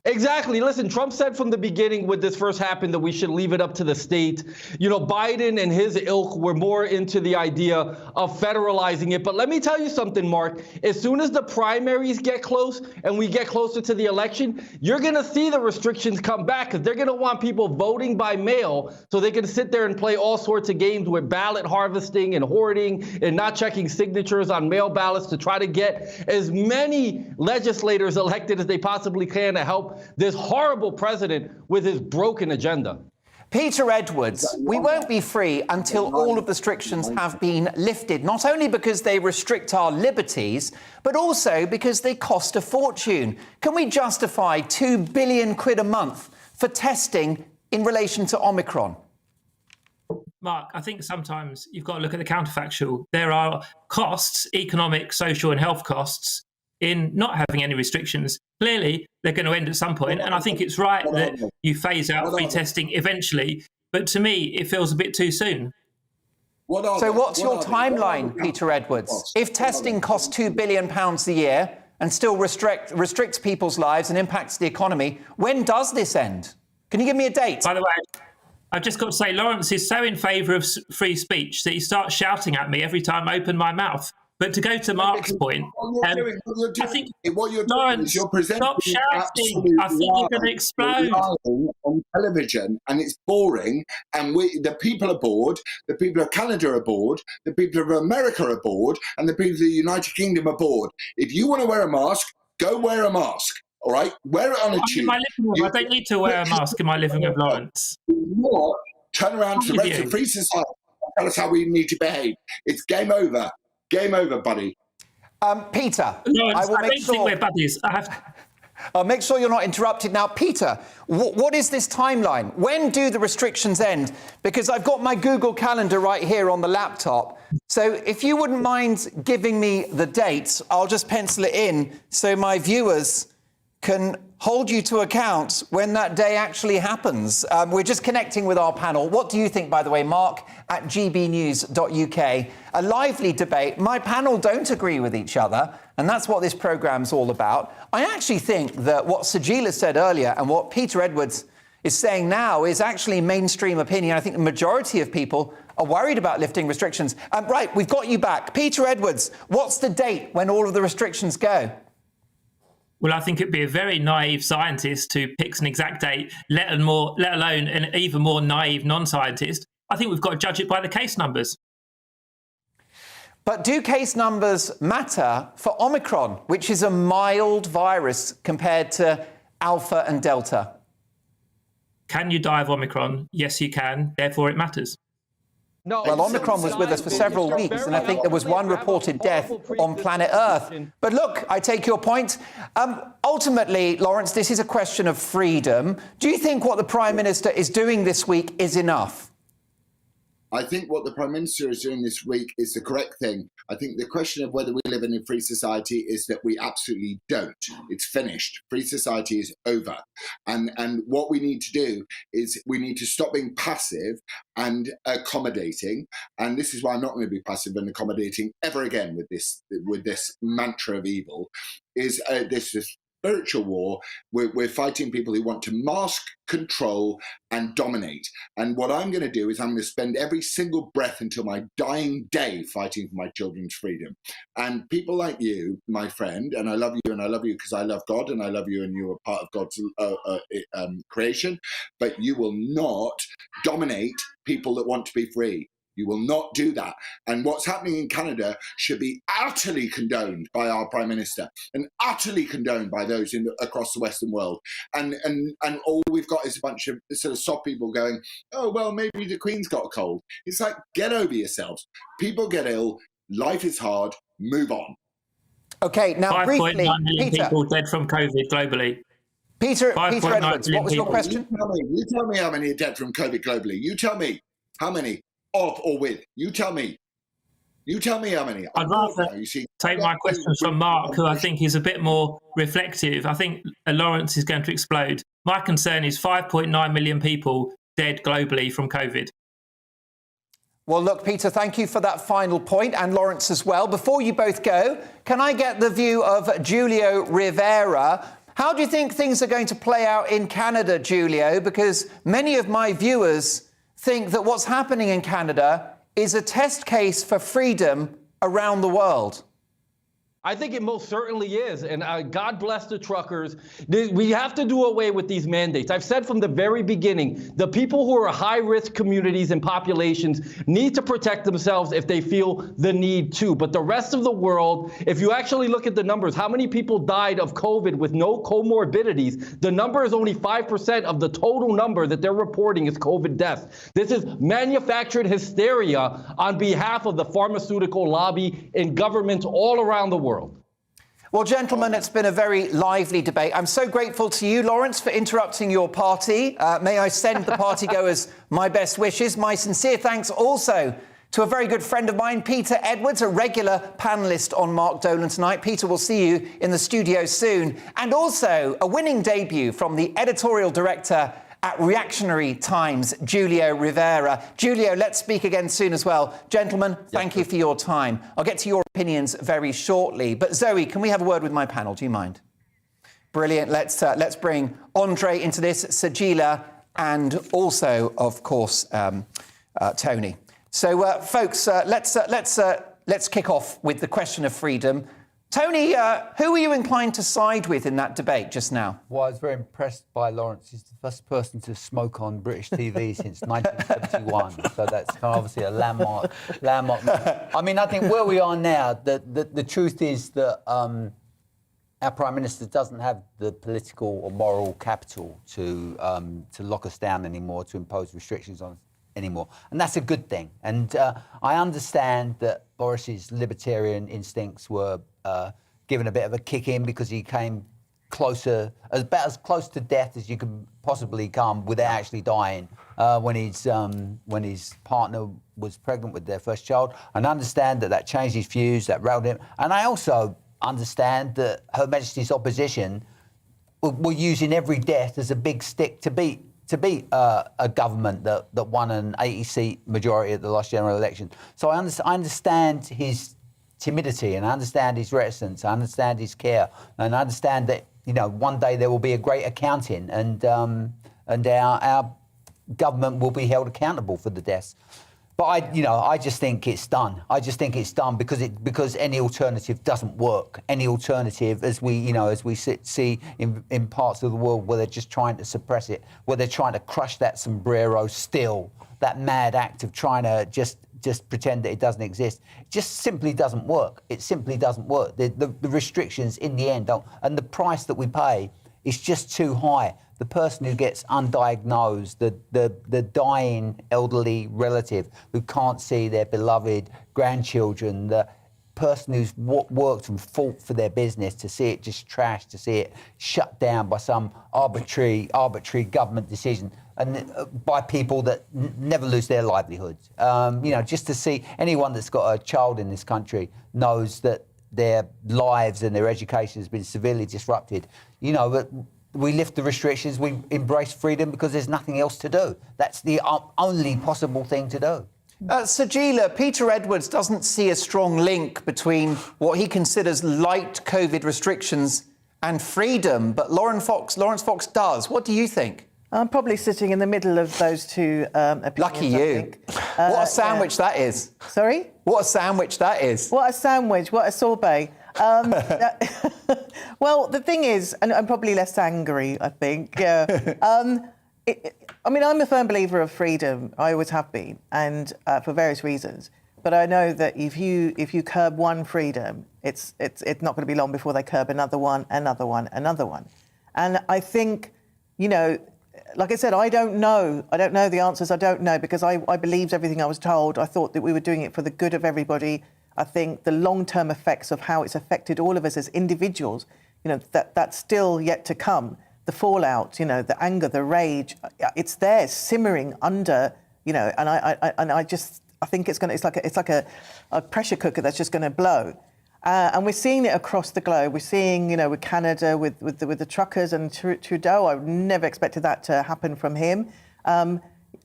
Exactly. Listen, Trump said from the beginning when this first happened that we should leave it up to the state. Biden and his ilk were more into the idea of federalizing it. But let me tell you something, Mark. As soon as the primaries get close and we get closer to the election, you're going to see the restrictions come back because they're going to want people voting by mail so they can sit there and play all sorts of games with ballot harvesting and hoarding and not checking signatures on mail ballots to try to get as many legislators elected as they possibly can to help this horrible president with his broken agenda. Peter Edwards, we won't be free until all of the restrictions have been lifted, not only because they restrict our liberties, but also because they cost a fortune. Can we justify £2 billion a month for testing in relation to Omicron? Mark, I think sometimes you've got to look at the counterfactual. There are costs, economic, social and health costs, in not having any restrictions. Clearly, they're going to end at some point, and I think it's right that you phase out free testing eventually, but to me, it feels a bit too soon. So what's your timeline, Peter Edwards? If testing costs £2 billion a year and still restricts people's lives and impacts the economy, when does this end? Can you give me a date? By the way, I've just got to say, Lawrence is so in favour of free speech that he starts shouting at me every time I open my mouth. But to go to Mark's point, I think, Lawrence, stop shouting. I think you're going to explode. On television, and it's boring, and the people are bored, the people of Canada are bored, the people of America are bored, and the people of the United Kingdom are bored. If you want to wear a mask, go wear a mask, all right? Wear it on a tube. I don't need to wear a mask in my living room, Lawrence. Turn around to the rest of free society and tell us how we need to behave. It's game over. Game over, buddy. Peter, Lawrence, I will make don't sure. think we're buddies. I'll make sure you're not interrupted. Now, Peter, what is this timeline? When do the restrictions end? Because I've got my Google Calendar right here on the laptop. So if you wouldn't mind giving me the dates, I'll just pencil it in so my viewers can hold you to account when that day actually happens. We're just connecting with our panel. What do you think, by the way, Mark at gbnews.uk? A lively debate. My panel don't agree with each other, and that's what this programme's all about. I actually think that what Sajila said earlier and what Peter Edwards is saying now is actually mainstream opinion. I think the majority of people are worried about lifting restrictions. Right, we've got you back. Peter Edwards, what's the date when all of the restrictions go? Well, I think it'd be a very naive scientist to pick an exact date, let alone an even more naive non-scientist. I think we've got to judge it by the case numbers. But do case numbers matter for Omicron, which is a mild virus compared to Alpha and Delta? Can you die of Omicron? Yes, you can. Therefore, it matters. No, well, Omicron was with us for several weeks, and I think there was one reported death on planet Earth. But look, I take your point. Ultimately, Lawrence, this is a question of freedom. Do you think what the Prime Minister is doing this week is enough? I think what the Prime Minister is doing this week is the correct thing. I think the question of whether we live in a free society is that we absolutely don't. It's finished. Free society is over. And what we need to do is we need to stop being passive and accommodating. And this is why I'm not going to be passive and accommodating ever again with this mantra of evil, is this spiritual war. We're fighting people who want to mask, control, and dominate. And what I'm going to do is I'm going to spend every single breath until my dying day fighting for my children's freedom. And people like you, my friend, and I love you because I love God and I love you and you're a part of God's creation, but you will not dominate people that want to be free. You will not do that. And what's happening in Canada should be utterly condoned by our Prime Minister and utterly condoned by those across the Western world. And all we've got is a bunch of sort of soft people going, oh, well, maybe the Queen's got a cold. It's like, get over yourselves. People get ill. Life is hard. Move on. Okay, now briefly, 5.9 million Peter. People dead from COVID globally. Peter Edwards, what was your question? You tell me how many are dead from COVID globally. You tell me how many. Of or with? You tell me. You tell me how many. I'd rather take my questions from Mark, who I think is a bit more reflective. I think Lawrence is going to explode. My concern is 5.9 million people dead globally from COVID. Well, look, Peter, thank you for that final point, and Lawrence as well. Before you both go, can I get the view of Julio Rivera? How do you think things are going to play out in Canada, Julio? Because many of my viewers think that what's happening in Canada is a test case for freedom around the world. I think it most certainly is. And God bless the truckers. We have to do away with these mandates. I've said from the very beginning, the people who are high-risk communities and populations need to protect themselves if they feel the need to. But the rest of the world, if you actually look at the numbers, how many people died of COVID with no comorbidities, the number is only 5% of the total number that they're reporting is COVID deaths. This is manufactured hysteria on behalf of the pharmaceutical lobby and governments all around the world. Well, gentlemen, it's been a very lively debate. I'm so grateful to you, Lawrence, for interrupting your party. May I send the partygoers my best wishes. My sincere thanks also to a very good friend of mine, Peter Edwards, a regular panellist on Mark Dolan tonight. Peter, we'll see you in the studio soon. And also a winning debut from the editorial director at Reactionary Times, Julio Rivera. Julio, let's speak again soon as well. Gentlemen, thank you for your time. I'll get to your opinions very shortly. But Zoe, can we have a word with my panel? Do you mind? Brilliant. Let's bring Andre into this, Sajila, and also, of course, Tony. So, folks, let's kick off with the question of freedom. Tony, who were you inclined to side with in that debate just now? Well, I was very impressed by Lawrence. He's the first person to smoke on British TV since 1971. So that's kind of obviously a landmark moment. I mean, I think where we are now, the truth is that our Prime Minister doesn't have the political or moral capital to lock us down anymore, to impose restrictions on us anymore. And that's a good thing. And I understand that Boris's libertarian instincts were given a bit of a kick in because he came closer, about as close to death as you can possibly come without actually dying when his partner was pregnant with their first child. And I understand that changed his views, that railed him. And I also understand that Her Majesty's opposition were using every death as a big stick to beat a government that won an 80-seat majority at the last general election. So I understand his timidity, and I understand his reticence, I understand his care, and I understand that, you know, one day there will be a great accounting, and our government will be held accountable for the deaths. But I just think it's done. I just think it's done because any alternative doesn't work. Any alternative, as we see in parts of the world where they're just trying to suppress it, where they're trying to crush that sombrero still, that mad act of trying to just pretend that it doesn't exist, it just simply doesn't work. It simply doesn't work. The restrictions in the end don't, and the price that we pay is just too high. The person who gets undiagnosed, the dying elderly relative who can't see their beloved grandchildren, the person who's worked and fought for their business to see it just trashed, to see it shut down by some arbitrary government decision, and by people that never lose their livelihoods. Just to see anyone that's got a child in this country knows that their lives and their education has been severely disrupted. But we lift the restrictions, we embrace freedom because there's nothing else to do. That's the only possible thing to do. Sajila, Peter Edwards doesn't see a strong link between what he considers light COVID restrictions and freedom, but Lawrence Fox does. What do you think? I'm probably sitting in the middle of those two opinions. Lucky you. What a sandwich that is. Sorry? What a sandwich that is. What a sandwich, what a sorbet. Well, the thing is, and I'm probably less angry, I think. I'm a firm believer of freedom. I always have been, and for various reasons. But I know that if you curb one freedom, it's not going to be long before they curb another one. And I think, like I said, I don't know the answers. I don't know, because I believed everything I was told. I thought that we were doing it for the good of everybody. I think the long-term effects of how it's affected all of us as individuals, that's still yet to come. The fallout, the anger, the rage, it's there simmering under, and I think it's like a pressure cooker that's just going to blow. And we're seeing it across the globe. We're seeing, with Canada, with the truckers and Trudeau. I never expected that to happen from him. And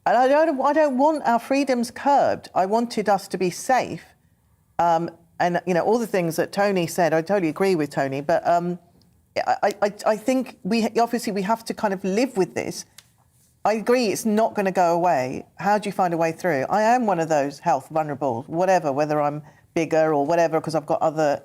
I don't want our freedoms curbed. I wanted us to be safe. And all the things that Tony said, I totally agree with Tony. But I think we have to kind of live with this. I agree, it's not going to go away. How do you find a way through? I am one of those health vulnerables, whether I'm bigger or whatever, because I've got other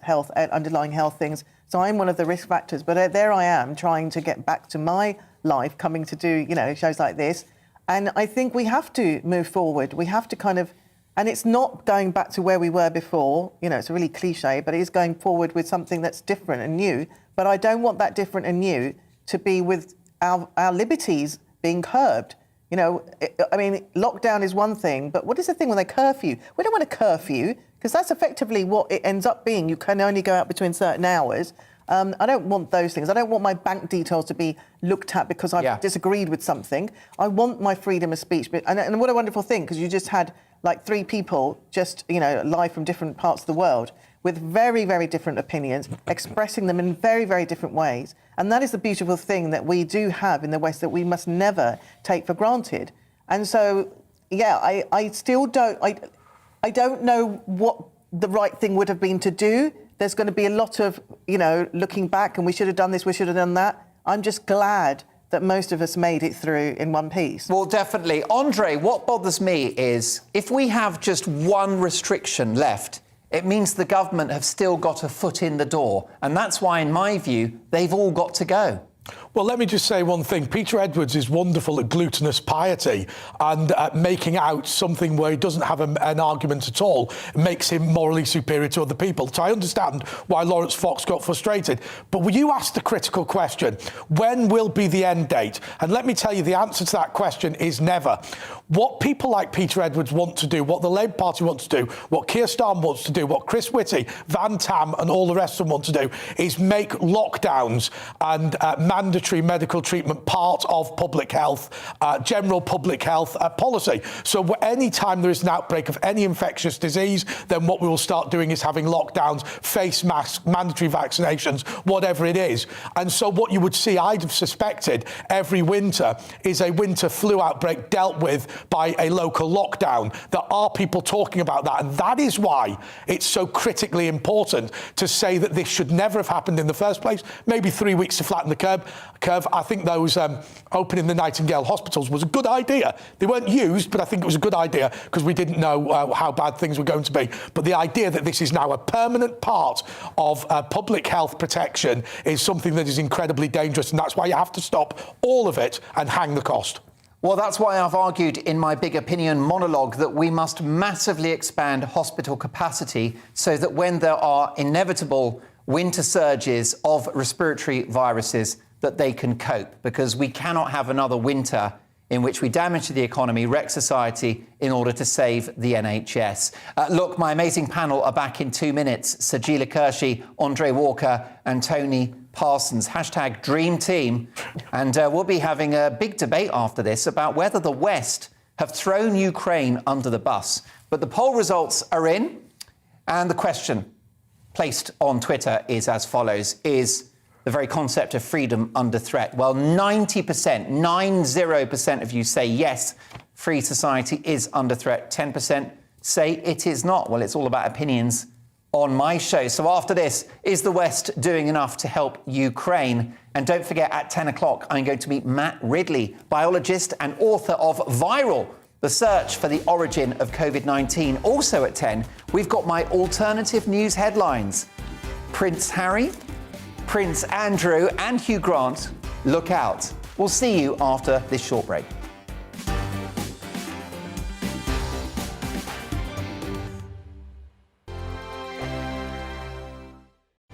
underlying health things. So I'm one of the risk factors. But there I am trying to get back to my life, coming to do, shows like this. And I think we have to move forward. We have to kind of, and it's not going back to where we were before. It's a really cliche, but it is going forward with something that's different and new. But I don't want that different and new to be with our liberties being curbed. Lockdown is one thing, but what is the thing when they curfew? We don't want a curfew, because that's effectively what it ends up being. You can only go out between certain hours. I don't want those things. I don't want my bank details to be looked at because I've disagreed with something. I want my freedom of speech. And what a wonderful thing, because you just had like 3 people just, live from different parts of the world with very, very different opinions, expressing them in very, very different ways. And that is the beautiful thing that we do have in the West that we must never take for granted. And so, I still don't... I don't know what the right thing would have been to do. There's going to be a lot of, looking back, and we should have done this, we should have done that. I'm just glad that most of us made it through in one piece. Well, definitely. Andre, what bothers me is if we have just one restriction left, it means the government have still got a foot in the door. And that's why, in my view, they've all got to go. Well, let me just say one thing. Peter Edwards is wonderful at glutinous piety and making out something where he doesn't have an argument at all makes him morally superior to other people. So I understand why Lawrence Fox got frustrated. But will you ask the critical question, when will be the end date? And let me tell you, the answer to that question is never. what people like Peter Edwards want to do, what the Labour Party wants to do, what Keir Starmer wants to do, what Chris Whitty, Van Tam and all the rest of them want to do is make lockdowns and mandatory medical treatment part of public health, general public health policy. So any time there is an outbreak of any infectious disease, then what we will start doing is having lockdowns, face masks, mandatory vaccinations, whatever it is. And so what you would see, I'd have suspected, every winter is a winter flu outbreak dealt with by a local lockdown. There are people talking about that, and that is why it's so critically important to say that this should never have happened in the first place. Maybe 3 weeks to flatten the curve. I think those opening the Nightingale hospitals was a good idea. They weren't used, but I think it was a good idea because we didn't know how bad things were going to be. But the idea that this is now a permanent part of public health protection is something that is incredibly dangerous, and that's why you have to stop all of it and hang the cost. Well, that's why I've argued in my Big Opinion monologue that we must massively expand hospital capacity so that when there are inevitable winter surges of respiratory viruses, that they can cope, because we cannot have another winter in which we damage the economy, wreck society in order to save the NHS. Look, my amazing panel are back in 2 minutes. Sajila Kershi, Andre Walker and Tony Parsons. Hashtag Dream Team. And we'll be having a big debate after this about whether the West have thrown Ukraine under the bus. But the poll results are in, and the question placed on Twitter is as follows. Is the very concept of freedom under threat? Well, 90% of you say yes, free society is under threat. 10% say it is not. Well, it's all about opinions on my show. So after this, is the West doing enough to help Ukraine? And don't forget, at 10 o'clock, I'm going to meet Matt Ridley, biologist and author of Viral, the search for the origin of COVID-19. Also at 10, we've got my alternative news headlines. Prince Harry, Prince Andrew and Hugh Grant, look out. We'll see you after this short break.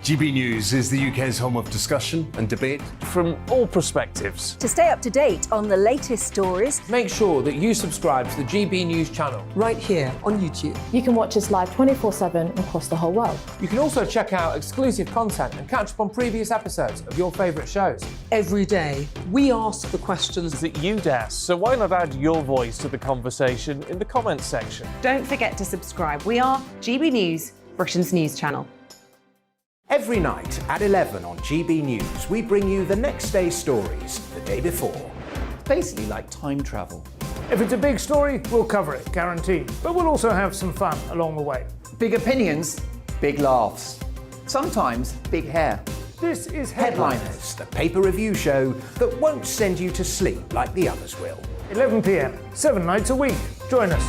GB News is the UK's home of discussion and debate from all perspectives. To stay up to date on the latest stories, make sure that you subscribe to the GB News channel right here on YouTube. You can watch us live 24/7 across the whole world. You can also check out exclusive content and catch up on previous episodes of your favourite shows. Every day, we ask the questions that you'd ask. So why not add your voice to the conversation in the comments section? Don't forget to subscribe. We are GB News, Britain's news channel. Every night at 11 on GB News, we bring you the next day's stories the day before. Basically like time travel. If it's a big story, we'll cover it, guaranteed. But we'll also have some fun along the way. Big opinions, big laughs. Sometimes big hair. This is Headliners, the paper review show that won't send you to sleep like the others will. 11 p.m, 7 nights a week. Join us.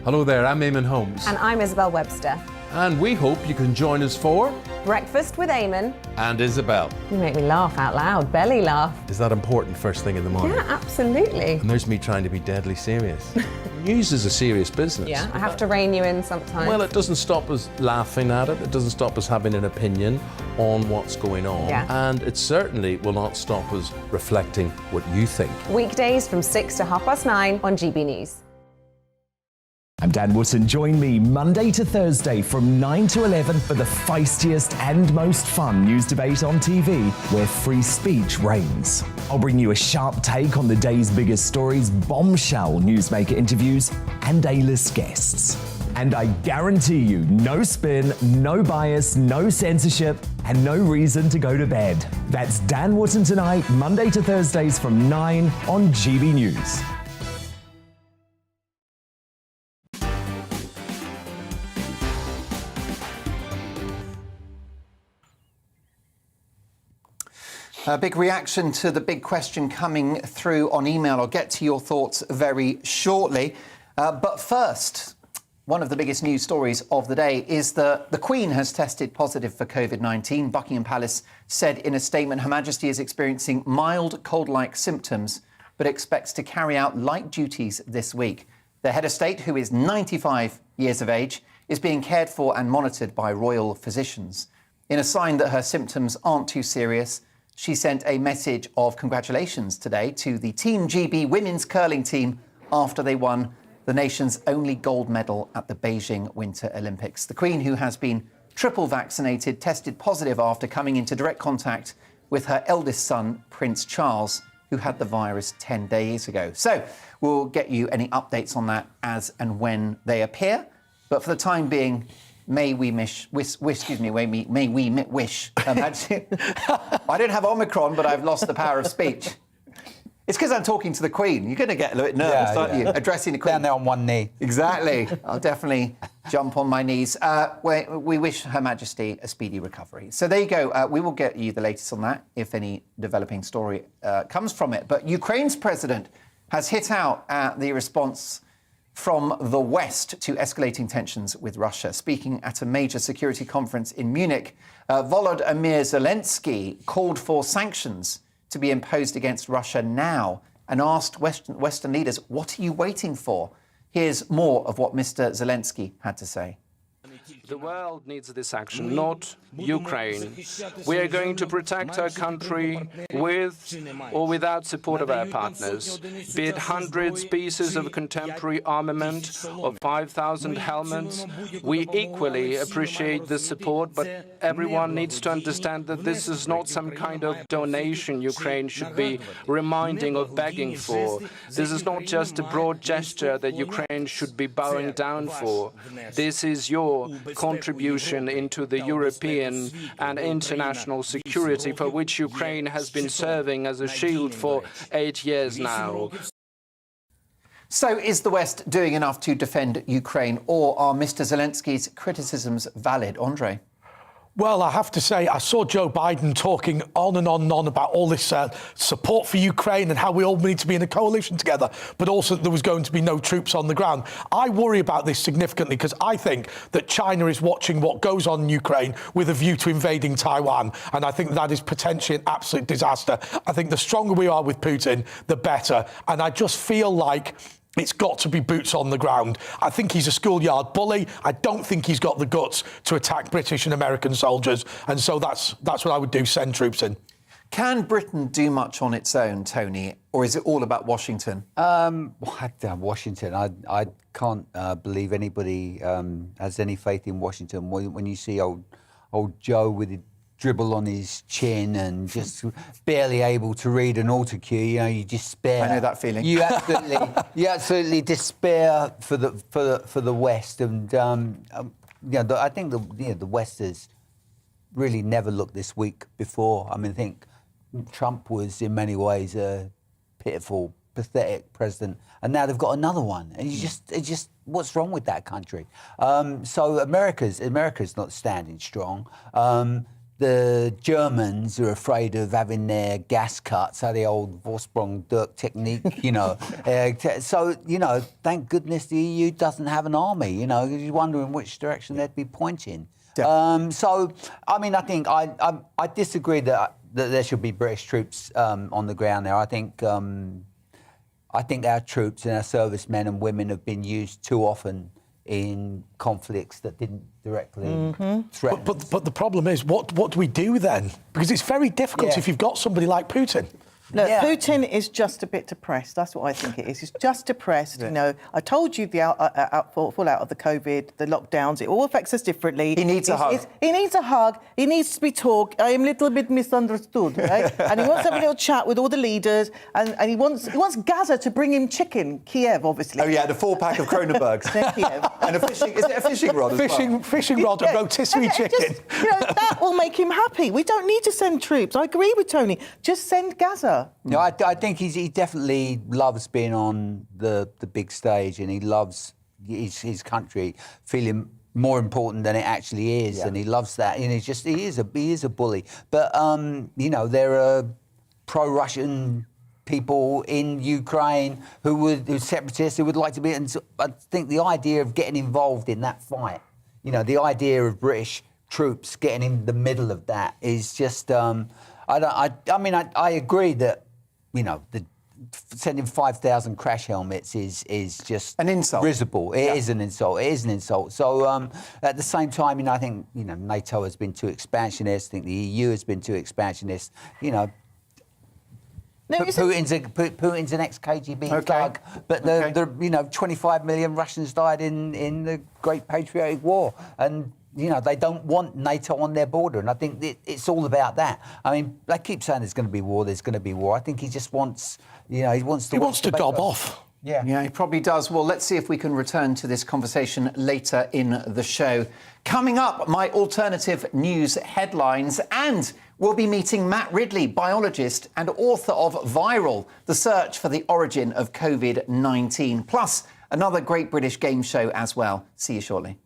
Hello there, I'm Eamon Holmes. And I'm Isabel Webster. And we hope you can join us for Breakfast with Eamon and Isabel. You make me laugh out loud, belly laugh. Is that important first thing in the morning? Yeah, absolutely. And there's me trying to be deadly serious. News is a serious business. Yeah, I have to rein you in sometimes. Well, it doesn't stop us laughing at it. It doesn't stop us having an opinion on what's going on. Yeah. And it certainly will not stop us reflecting what you think. Weekdays from 6 to 9:30 on GB News. I'm Dan Wootton. Join me Monday to Thursday from 9 to 11 for the feistiest and most fun news debate on TV, where free speech reigns. I'll bring you a sharp take on the day's biggest stories, bombshell newsmaker interviews, and A-list guests. And I guarantee you, no spin, no bias, no censorship, and no reason to go to bed. That's Dan Wootton Tonight, Monday to Thursdays from 9 on GB News. A big reaction to the big question coming through on email. I'll get to your thoughts very shortly. But first, one of the biggest news stories of the day is that the Queen has tested positive for COVID-19. Buckingham Palace said in a statement, Her Majesty is experiencing mild cold-like symptoms, but expects to carry out light duties this week. The head of state, who is 95 years of age, is being cared for and monitored by royal physicians. In a sign that her symptoms aren't too serious, She sent a message of congratulations today to the Team GB women's curling team after they won the nation's only gold medal at the Beijing Winter Olympics. The Queen, who has been triple vaccinated, tested positive after coming into direct contact with her eldest son, Prince Charles, who had the virus 10 days ago. So we'll get you any updates on that as and when they appear. But for the time being, may we wish Her Majesty. I don't have Omicron, but I've lost the power of speech. It's because I'm talking to the Queen. You're going to get a little bit nervous, aren't you? Addressing the Queen. Down there on one knee. Exactly. I'll definitely jump on my knees. We wish Her Majesty a speedy recovery. So there you go. We will get you the latest on that if any developing story comes from it. But Ukraine's president has hit out at the response from the West to escalating tensions with Russia. Speaking at a major security conference in Munich, Volodymyr Zelensky called for sanctions to be imposed against Russia now and asked Western leaders, what are you waiting for? Here's more of what Mr. Zelensky had to say. The world needs this action, not Ukraine. We are going to protect our country with or without support of our partners, be it hundreds pieces of contemporary armament or 5,000 helmets. We equally appreciate the support, but everyone needs to understand that this is not some kind of donation Ukraine should be reminding or begging for. This is not just a broad gesture that Ukraine should be bowing down for. This is your contribution into the European and international security for which Ukraine has been serving as a shield for 8 years now. So is the West doing enough to defend Ukraine, or are Mr. Zelensky's criticisms valid? Andre? Well, I have to say, I saw Joe Biden talking on and on and on about all this support for Ukraine and how we all need to be in a coalition together, but also that there was going to be no troops on the ground. I worry about this significantly because I think that China is watching what goes on in Ukraine with a view to invading Taiwan, and I think that is potentially an absolute disaster. I think the stronger we are with Putin, the better, and I just feel like it's got to be boots on the ground. I think he's a schoolyard bully. I don't think he's got the guts to attack British and American soldiers. And so that's what I would do, send troops in. Can Britain do much on its own, Tony, or is it all about Washington? Washington. I can't believe anybody has any faith in Washington. When you see old Joe with the dribble on his chin and just barely able to read an autocue, you despair. I know that feeling. You absolutely despair for the West, and I think the West has really never looked this weak before. I mean, I think Trump was in many ways a pitiful, pathetic president, and now they've got another one, and it's just what's wrong with that country? So America's not standing strong. The Germans are afraid of having their gas cuts, the old Vorsprung Dirk technique, So, thank goodness the EU doesn't have an army, you're wondering which direction they'd be pointing. So, I mean, I think I disagree that there should be British troops on the ground there. I think our troops and our servicemen and women have been used too often in conflicts that didn't directly threaten. But the problem is, what do we do then? Because it's very difficult if you've got somebody like Putin. Look, Putin is just a bit depressed. That's what I think it is. He's just depressed. I told you the fallout of the COVID, the lockdowns, it all affects us differently. He needs a hug. He needs a hug. He needs to be talked. I am a little bit misunderstood, right? And he wants to have a little chat with all the leaders. And he wants Gaza to bring him chicken. Kiev, obviously. Oh, yeah, the 4-pack of Kronenbergs. Kiev. And is it a fishing rod as well? Fishing rod and rotisserie chicken. That will make him happy. We don't need to send troops. I agree with Tony. Just send Gaza. No, I think he definitely loves being on the big stage, and he loves his country feeling more important than it actually is, and he loves that. And he is a bully. But there are pro-Russian people in Ukraine who separatists who would like to be. And so I think the idea of getting involved in that fight, the idea of British troops getting in the middle of that is just. I agree that. sending 5,000 crash helmets is just an insult. Risible. It is an insult. It is an insult. So at the same time, I think NATO has been too expansionist. I think the EU has been too expansionist. Putin's an ex-KGB thug, but the 25 million Russians died in the Great Patriotic War, and they don't want NATO on their border, and I think it's all about that. I mean, they keep saying there's going to be war. There's going to be war. I think he just wants, he wants to dob off. Yeah, he probably does. Well, let's see if we can return to this conversation later in the show. Coming up, my alternative news headlines, and we'll be meeting Matt Ridley, biologist and author of Viral, the search for the origin of COVID-19. Plus, another great British game show as well. See you shortly.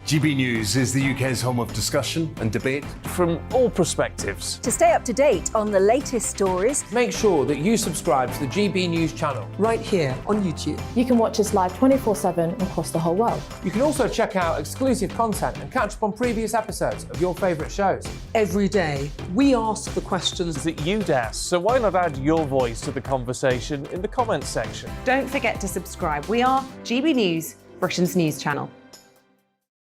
GB News is the UK's home of discussion and debate from all perspectives. To stay up to date on the latest stories, make sure that you subscribe to the GB News channel right here on YouTube. You can watch us live 24/7 across the whole world. You can also check out exclusive content and catch up on previous episodes of your favourite shows. Every day, we ask the questions that you'd ask, so why not add your voice to the conversation in the comments section? Don't forget to subscribe. We are GB News, Britain's news channel.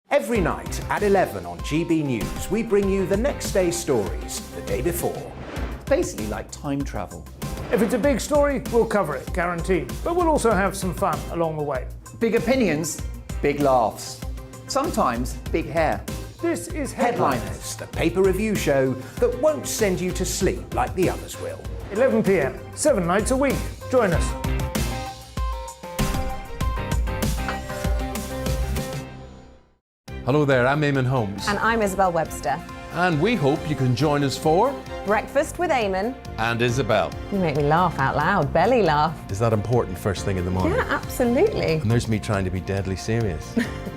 Every night at 11 on GB News, we bring you the next day's stories the day before. It's basically like time travel. If it's a big story, we'll cover it, guaranteed. But we'll also have some fun along the way. Big opinions, big laughs. Sometimes big hair. This is Headliners, the paper review show that won't send you to sleep like the others will. 11 p.m, 7 nights a week. Join us. Hello there, I'm Eamon Holmes. And I'm Isabel Webster. And we hope you can join us for Breakfast with Eamon and Isabel. You make me laugh out loud, belly laugh. Is that important first thing in the morning? Yeah, absolutely. And there's me trying to be deadly serious.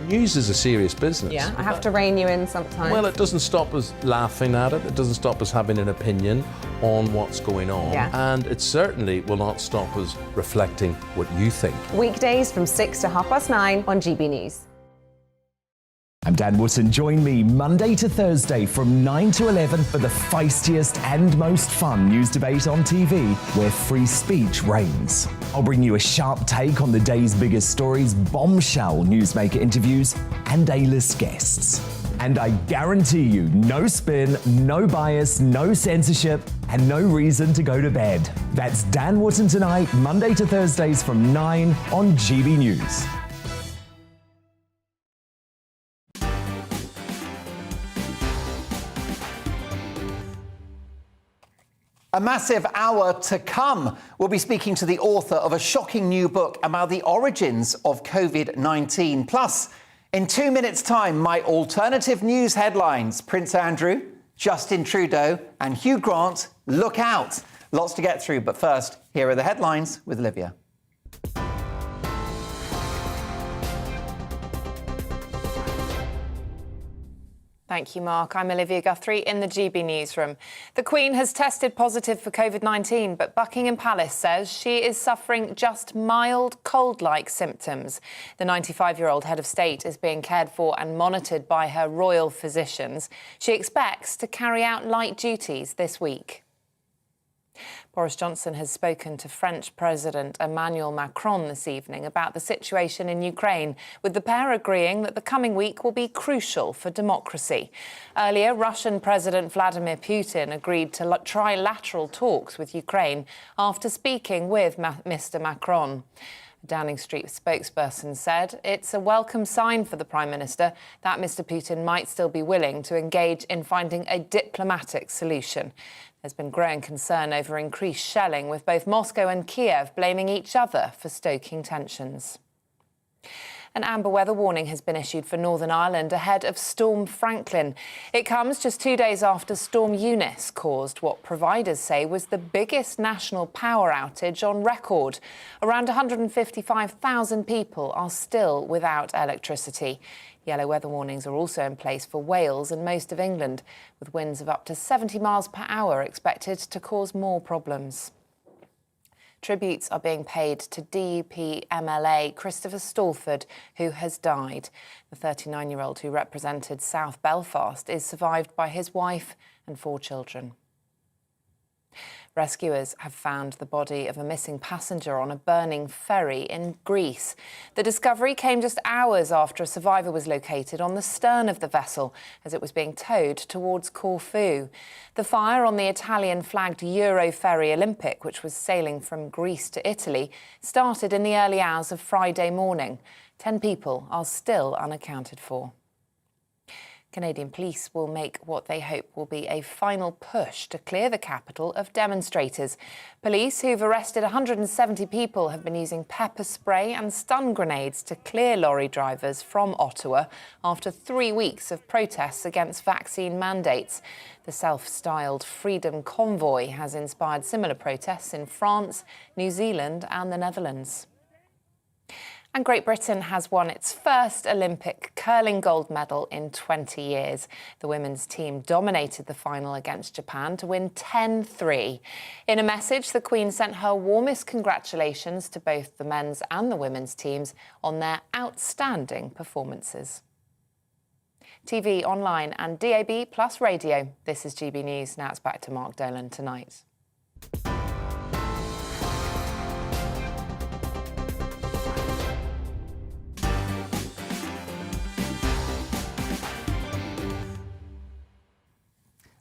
News is a serious business. Yeah, I have to rein you in sometimes. Well, it doesn't stop us laughing at it. It doesn't stop us having an opinion on what's going on. Yeah. And it certainly will not stop us reflecting what you think. Weekdays from 6 to 9:30 on GB News. I'm Dan Wootton. Join me Monday to Thursday from 9 to 11 for the feistiest and most fun news debate on TV, where free speech reigns. I'll bring you a sharp take on the day's biggest stories, bombshell newsmaker interviews, and A-list guests. And I guarantee you, no spin, no bias, no censorship, and no reason to go to bed. That's Dan Wootton tonight, Monday to Thursdays from 9 on GB News. A massive hour to come. We'll be speaking to the author of a shocking new book about the origins of COVID-19. Plus, in 2 minutes' time, my alternative news headlines. Prince Andrew, Justin Trudeau, and Hugh Grant, look out. Lots to get through, but first, here are the headlines with Olivia. Thank you, Mark. I'm Olivia Guthrie in the GB newsroom. The Queen has tested positive for COVID-19, but Buckingham Palace says she is suffering just mild cold-like symptoms. The 95-year-old head of state is being cared for and monitored by her royal physicians. She expects to carry out light duties this week. Boris Johnson has spoken to French President Emmanuel Macron this evening about the situation in Ukraine, with the pair agreeing that the coming week will be crucial for democracy. Earlier, Russian President Vladimir Putin agreed to trilateral talks with Ukraine after speaking with Mr. Macron. A Downing Street spokesperson said it's a welcome sign for the Prime Minister that Mr. Putin might still be willing to engage in finding a diplomatic solution. There's been growing concern over increased shelling, with both Moscow and Kiev blaming each other for stoking tensions. An amber weather warning has been issued for Northern Ireland ahead of Storm Franklin. It comes just 2 days after Storm Eunice caused what providers say was the biggest national power outage on record. Around 155,000 people are still without electricity. Yellow weather warnings are also in place for Wales and most of England, with winds of up to 70 miles per hour expected to cause more problems. Tributes are being paid to DUP MLA Christopher Stalford, who has died. The 39-year-old who represented South Belfast is survived by his wife and 4 children. Rescuers have found the body of a missing passenger on a burning ferry in Greece. The discovery came just hours after a survivor was located on the stern of the vessel as it was being towed towards Corfu. The fire on the Italian-flagged Euro ferry Olympic, which was sailing from Greece to Italy, started in the early hours of Friday morning. 10 people are still unaccounted for. Canadian police will make what they hope will be a final push to clear the capital of demonstrators. Police, who've arrested 170 people, have been using pepper spray and stun grenades to clear lorry drivers from Ottawa after 3 weeks of protests against vaccine mandates. The self-styled Freedom Convoy has inspired similar protests in France, New Zealand and the Netherlands. And Great Britain has won its first Olympic curling gold medal in 20 years. The women's team dominated the final against Japan to win 10-3. In a message, the Queen sent her warmest congratulations to both the men's and the women's teams on their outstanding performances. TV, online and DAB plus radio. This is GB News. Now it's back to Mark Dolan tonight.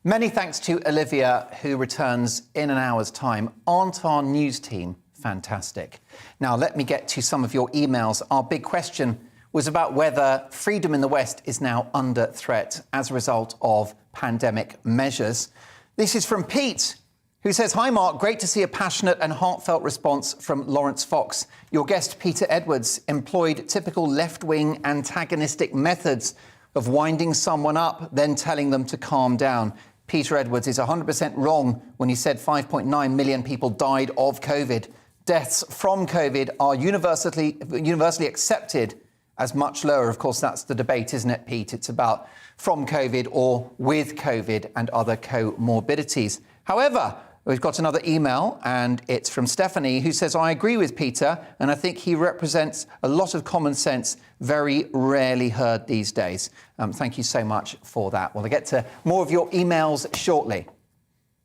Many thanks to Olivia, who returns in an hour's time. Aren't our news team fantastic? Now, let me get to some of your emails. Our big question was about whether freedom in the West is now under threat as a result of pandemic measures. This is from Pete, who says, "Hi, Mark. Great to see a passionate and heartfelt response from Lawrence Fox. Your guest, Peter Edwards, employed typical left-wing antagonistic methods of winding someone up, then telling them to calm down. Peter Edwards is 100% wrong when he said 5.9 million people died of COVID. Deaths from COVID are universally accepted as much lower." Of course, that's the debate, isn't it, Pete? It's about from COVID or with COVID and other comorbidities. However, we've got another email, and it's from Stephanie, who says, "I agree with Peter, and I think he represents a lot of common sense, very rarely heard these days." Thank you so much for that. Well, I'll get to more of your emails shortly.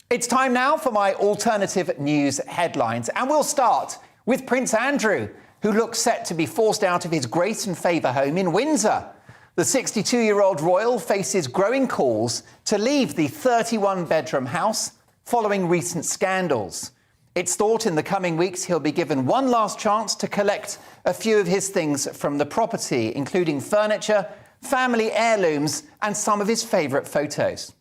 It's time now for my alternative news headlines, and we'll start with Prince Andrew, who looks set to be forced out of his grace and favour home in Windsor. The 62-year-old royal faces growing calls to leave the 31-bedroom house following recent scandals. It's thought in the coming weeks he'll be given one last chance to collect a few of his things from the property, including furniture, family heirlooms, and some of his favourite photos.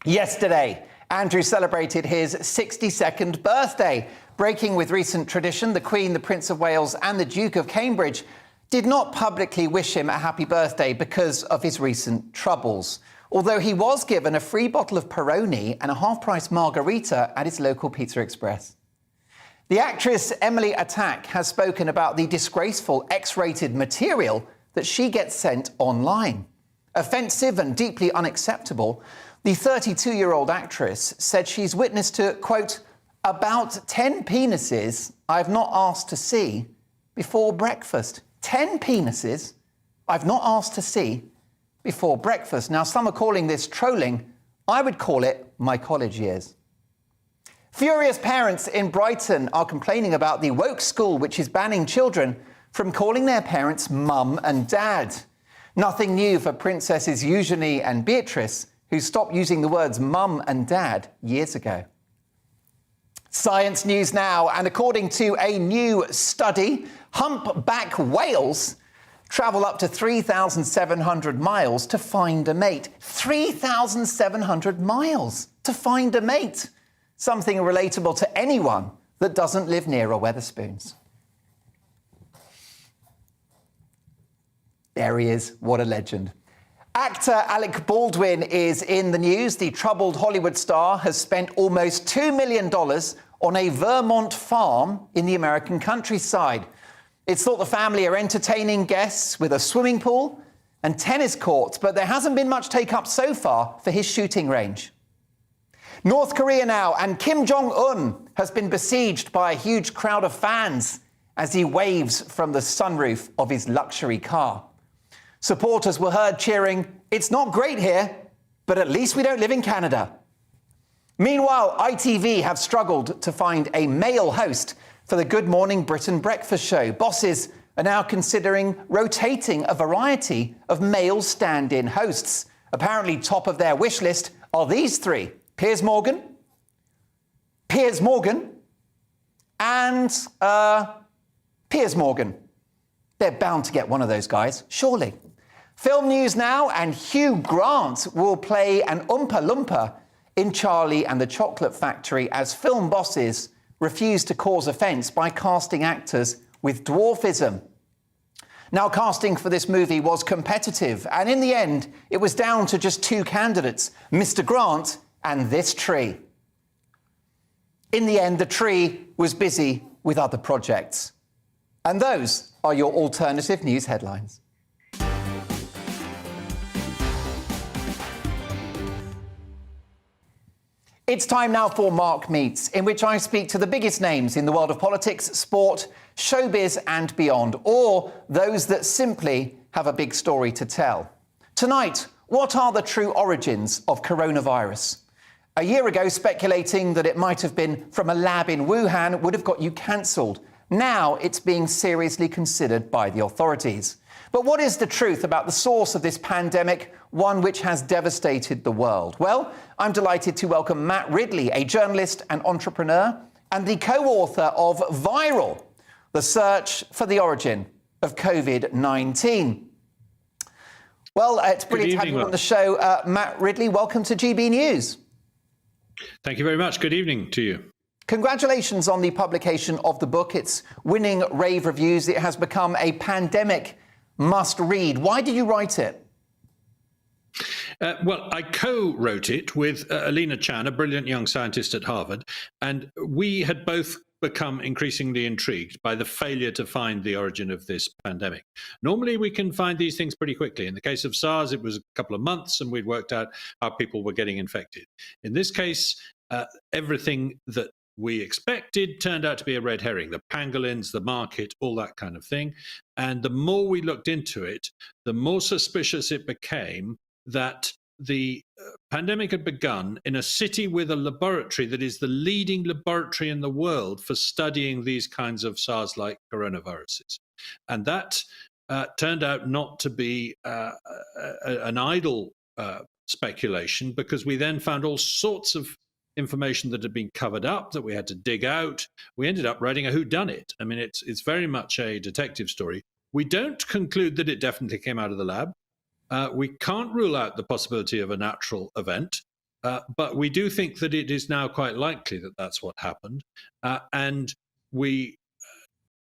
Yesterday, Andrew celebrated his 62nd birthday. Breaking with recent tradition, the Queen, the Prince of Wales, and the Duke of Cambridge did not publicly wish him a happy birthday because of his recent troubles, although he was given a free bottle of Peroni and a half-price margarita at his local Pizza Express. The actress Emily Attack has spoken about the disgraceful X-rated material that she gets sent online. Offensive and deeply unacceptable, the 32-year-old actress said she's witness to, quote, "about 10 penises I've not asked to see before breakfast." 10 penises I've not asked to see before breakfast. Now, some are calling this trolling. I would call it my college years. Furious parents in Brighton are complaining about the woke school, which is banning children from calling their parents mum and dad. Nothing new for Princesses Eugenie and Beatrice, who stopped using the words mum and dad years ago. Science news now, and according to a new study, humpback whales travel up to 3,700 miles to find a mate. 3,700 miles to find a mate. Something relatable to anyone that doesn't live near a Wetherspoons. There he is. What a legend. Actor Alec Baldwin is in the news. The troubled Hollywood star has spent almost $2 million on a Vermont farm in the American countryside. It's thought the family are entertaining guests with a swimming pool and tennis courts, but there hasn't been much take-up so far for his shooting range. North Korea now, and Kim Jong-un has been besieged by a huge crowd of fans as he waves from the sunroof of his luxury car. Supporters were heard cheering, "It's not great here, but at least we don't live in Canada." Meanwhile, ITV have struggled to find a male host for the Good Morning Britain breakfast show. Bosses are now considering rotating a variety of male stand-in hosts. Apparently, top of their wish list are these three: Piers Morgan, and Piers Morgan. They're bound to get one of those guys, surely. Film news now, and Hugh Grant will play an Oompa Loompa in Charlie and the Chocolate Factory as film bosses refuse to cause offence by casting actors with dwarfism. Now, casting for this movie was competitive, and in the end, it was down to just two candidates, Mr. Grant and this tree. In the end, the tree was busy with other projects. And those are your alternative news headlines. It's time now for Mark Meets, in which I speak to the biggest names in the world of politics, sport, showbiz and beyond, or those that simply have a big story to tell. Tonight, what are the true origins of coronavirus? A year ago, speculating that it might have been from a lab in Wuhan would have got you cancelled. Now it's being seriously considered by the authorities. But what is the truth about the source of this pandemic, one which has devastated the world? Well, I'm delighted to welcome Matt Ridley, a journalist and entrepreneur, and the co-author of Viral, The Search for the Origin of COVID-19. Well, it's brilliant to have you on the show, Matt Ridley. Welcome to GB News. Thank you very much. Good evening to you. Congratulations on the publication of the book. It's winning rave reviews. It has become a pandemic must-read. Why did you write it? Well, I co-wrote it with Alina Chan, a brilliant young scientist at Harvard, and we had both become increasingly intrigued by the failure to find the origin of this pandemic. Normally, we can find these things pretty quickly. In the case of SARS, it was a couple of months, and we'd worked out how people were getting infected. In this case, everything that we expected turned out to be a red herring. The pangolins, the market, all that kind of thing. And the more we looked into it, the more suspicious it became that the pandemic had begun in a city with a laboratory that is the leading laboratory in the world for studying these kinds of SARS-like coronaviruses. And that turned out not to be an idle speculation, because we then found all sorts of information that had been covered up that we had to dig out. We ended up writing a whodunit. I mean, it's very much a detective story. We don't conclude that it definitely came out of the lab. We can't rule out the possibility of a natural event, but we do think that it is now quite likely that that's what happened. And we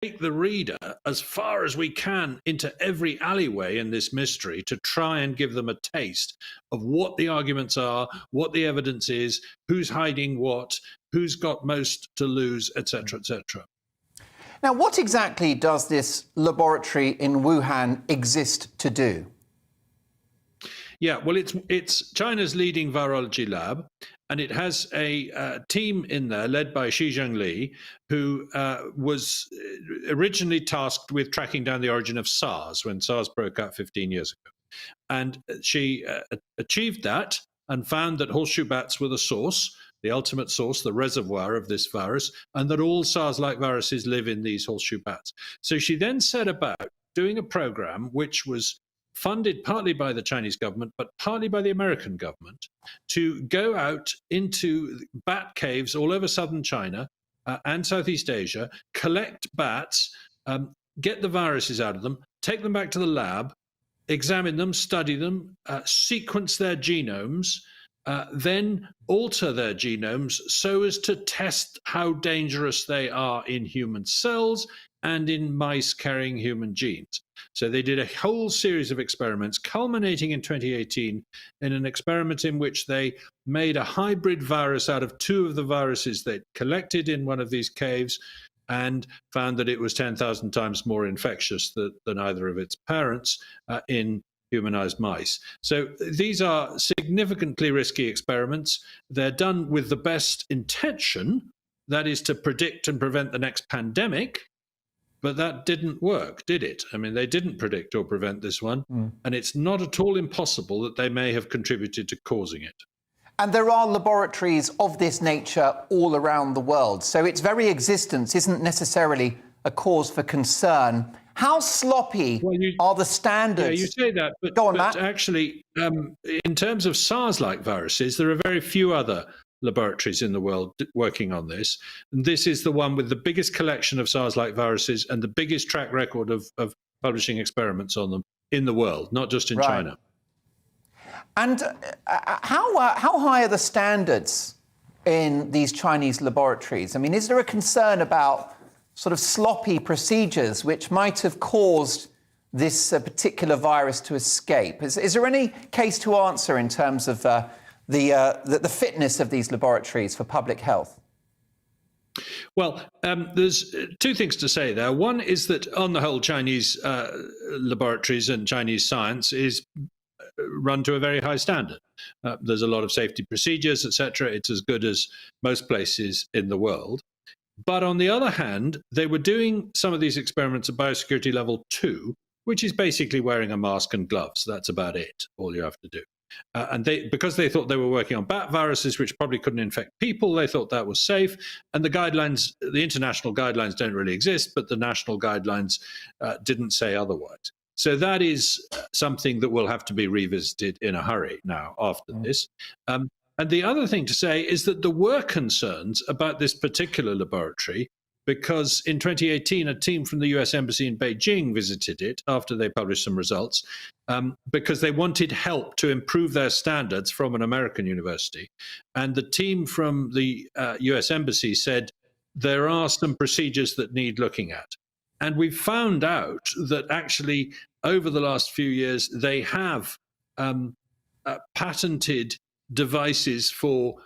take the reader as far as we can into every alleyway in this mystery to try and give them a taste of what the arguments are, what the evidence is, who's hiding what, who's got most to lose, etc., etc. Now, what exactly does this laboratory in Wuhan exist to do? Yeah, well, it's China's leading virology lab, and it has a team in there led by Shi Zhengli, who was originally tasked with tracking down the origin of SARS when SARS broke out 15 years ago. And she achieved that and found that horseshoe bats were the source, the ultimate source, the reservoir of this virus, and that all SARS-like viruses live in these horseshoe bats. So she then set about doing a program which was funded partly by the Chinese government, but partly by the American government, to go out into bat caves all over southern China and Southeast Asia, collect bats, get the viruses out of them, take them back to the lab, examine them, study them, sequence their genomes, then alter their genomes so as to test how dangerous they are in human cells and in mice carrying human genes. So they did a whole series of experiments, culminating in 2018 in an experiment in which they made a hybrid virus out of two of the viruses they'd collected in one of these caves, and found that it was 10,000 times more infectious than either of its parents in humanized mice. So these are significantly risky experiments. They're done with the best intention, that is to predict and prevent the next pandemic. But that didn't work, did it? I mean, they didn't predict or prevent this one. And it's not at all impossible that they may have contributed to causing it. And there are laboratories of this nature all around the world. So its very existence isn't necessarily a cause for concern. How sloppy are the standards? Yeah, you say that, but, Go on, but Matt. actually, in terms of SARS-like viruses, there are very few other laboratories in the world working on this. And this is the one with the biggest collection of SARS-like viruses and the biggest track record of publishing experiments on them in the world, not just in China. And how high are the standards in these Chinese laboratories? I mean, is there a concern about sort of sloppy procedures which might have caused this particular virus to escape? Is there any case to answer in terms of the fitness of these laboratories for public health? Well, there's two things to say there. One is that, on the whole, Chinese laboratories and Chinese science is run to a very high standard. There's a lot of safety procedures, etc. It's as good as most places in the world. But on the other hand, they were doing some of these experiments at biosecurity level 2, which is basically wearing a mask and gloves. That's about it, all you have to do. And because they thought they were working on bat viruses, which probably couldn't infect people, they thought that was safe. And the guidelines, the international guidelines don't really exist, but the national guidelines didn't say otherwise. So that is something that will have to be revisited in a hurry now after this. And the other thing to say is that there were concerns about this particular laboratory because in 2018, a team from the US Embassy in Beijing visited it after they published some results because they wanted help to improve their standards from an American university. And the team from the US Embassy said, there are some procedures that need looking at. And we found out that actually over the last few years, they have patented devices for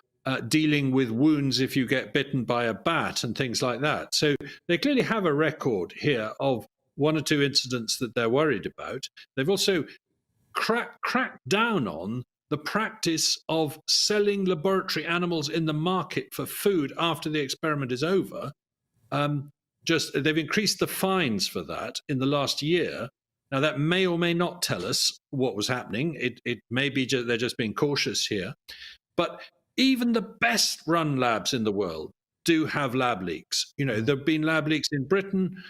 dealing with wounds if you get bitten by a bat and things like that. So they clearly have a record here of one or two incidents that they're worried about. They've also cracked down on the practice of selling laboratory animals in the market for food after the experiment is over. They've increased the fines for that in the last year. Now, that may or may not tell us what was happening. It may be they're just being cautious here. But even the best run labs in the world do have lab leaks. You know, there have been lab leaks in Britain,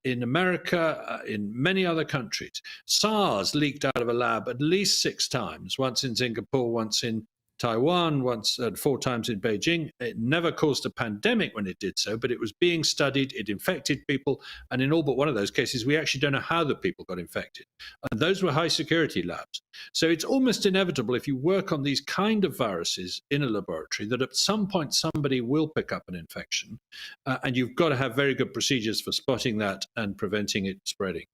in America, in many other countries. SARS leaked out of a lab at least 6 times, once in Singapore, once in Taiwan, once 4 times in Beijing. It never caused a pandemic when it did so, but it was being studied, it infected people, and in all but one of those cases, we actually don't know how the people got infected. And those were high security labs. So it's almost inevitable if you work on these kind of viruses in a laboratory that at some point somebody will pick up an infection, and you've got to have very good procedures for spotting that and preventing it spreading.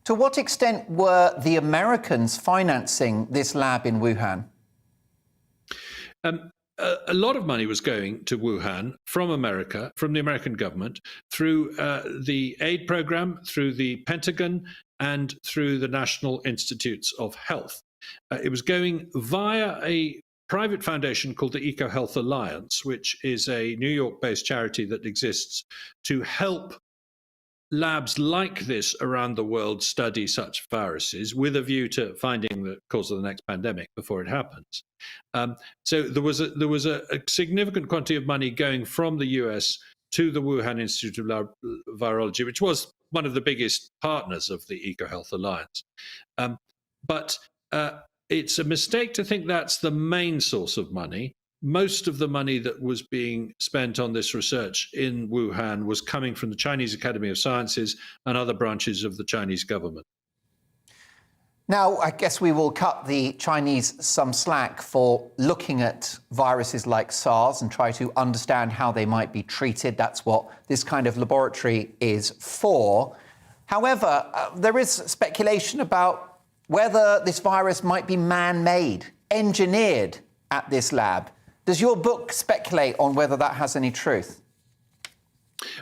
To what extent were the Americans financing this lab in Wuhan? A lot of money was going to Wuhan from America, from the American government, through the aid program, through the Pentagon, and through the National Institutes of Health. It was going via a private foundation called the EcoHealth Alliance, which is a New York-based charity that exists to help labs like this around the world study such viruses with a view to finding the cause of the next pandemic before it happens. So there was a significant quantity of money going from the US to the Wuhan Institute of Virology, which was one of the biggest partners of the EcoHealth Alliance. But it's a mistake to think that's the main source of money. Most of the money that was being spent on this research in Wuhan was coming from the Chinese Academy of Sciences and other branches of the Chinese government. Now, I guess we will cut the Chinese some slack for looking at viruses like SARS and try to understand how they might be treated. That's what this kind of laboratory is for. However, there is speculation about whether this virus might be man-made, engineered at this lab. Does your book speculate on whether that has any truth?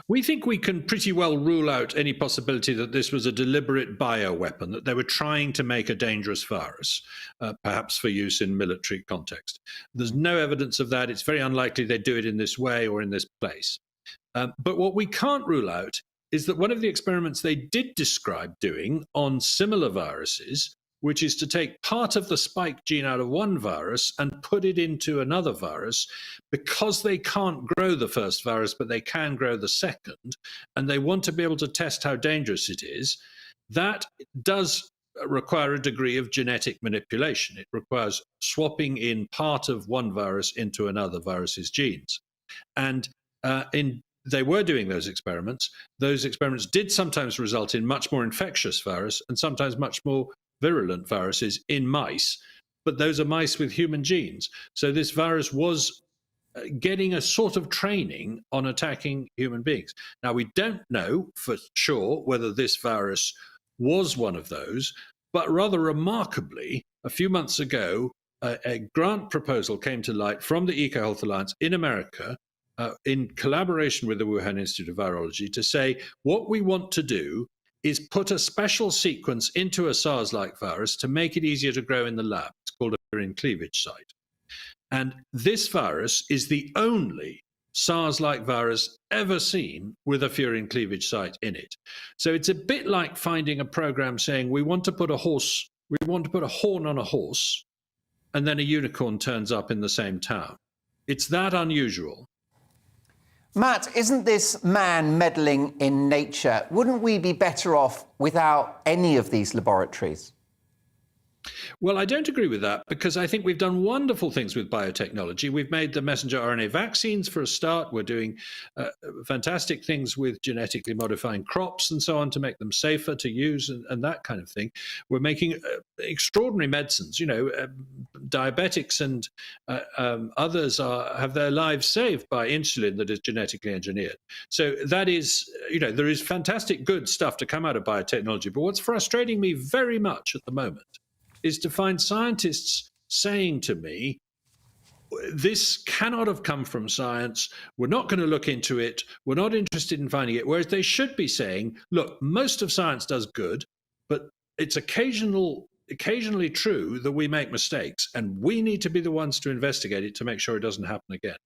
We think we can pretty well rule out any possibility that this was a deliberate bioweapon, that they were trying to make a dangerous virus, perhaps for use in military context. There's no evidence of that. It's very unlikely they'd do it in this way or in this place. But what we can't rule out is that one of the experiments they did describe doing on similar viruses, which is to take part of the spike gene out of one virus and put it into another virus, because they can't grow the first virus, but they can grow the second, and they want to be able to test how dangerous it is, that does require a degree of genetic manipulation. It requires swapping in part of one virus into another virus's genes. And they were doing those experiments. Those experiments did sometimes result in much more infectious virus and sometimes much more virulent viruses in mice, but those are mice with human genes. So this virus was getting a sort of training on attacking human beings. Now, we don't know for sure whether this virus was one of those, but rather remarkably, a few months ago, a grant proposal came to light from the EcoHealth Alliance in America, in collaboration with the Wuhan Institute of Virology, to say what we want to do is put a special sequence into a SARS-like virus to make it easier to grow in the lab. It's called a furin cleavage site. And this virus is the only SARS-like virus ever seen with a furin cleavage site in it. So it's a bit like finding a program saying we want to put a horn on a horse, and then a unicorn turns up in the same town. It's that unusual. Matt, isn't this man meddling in nature? Wouldn't we be better off without any of these laboratories? Well, I don't agree with that, because I think we've done wonderful things with biotechnology. We've made the messenger RNA vaccines for a start. We're doing fantastic things with genetically modifying crops and so on to make them safer to use and that kind of thing. We're making extraordinary medicines. You know, diabetics and others have their lives saved by insulin that is genetically engineered. So that is, you know, there is fantastic good stuff to come out of biotechnology. But what's frustrating me very much at the moment is to find scientists saying to me, this cannot have come from science, we're not going to look into it, we're not interested in finding it, whereas they should be saying, look, most of science does good, but it's occasionally true that we make mistakes, and we need to be the ones to investigate it to make sure it doesn't happen again.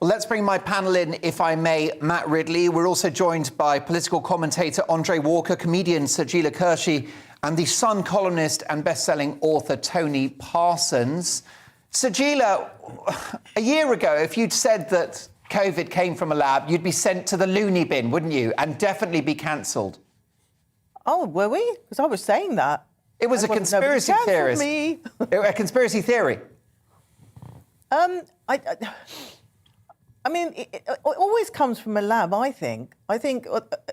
Well, let's bring my panel in, if I may. Matt Ridley. We're also joined by political commentator Andre Walker, comedian Sajila Kershi, and the Sun columnist and best-selling author Tony Parsons. Sajila, a year ago, if you'd said that COVID came from a lab, you'd be sent to the loony bin, wouldn't you? And definitely be cancelled. Oh, were we? Because I was saying that. It was a conspiracy theory. A conspiracy theory. I mean, it always comes from a lab, I think. I think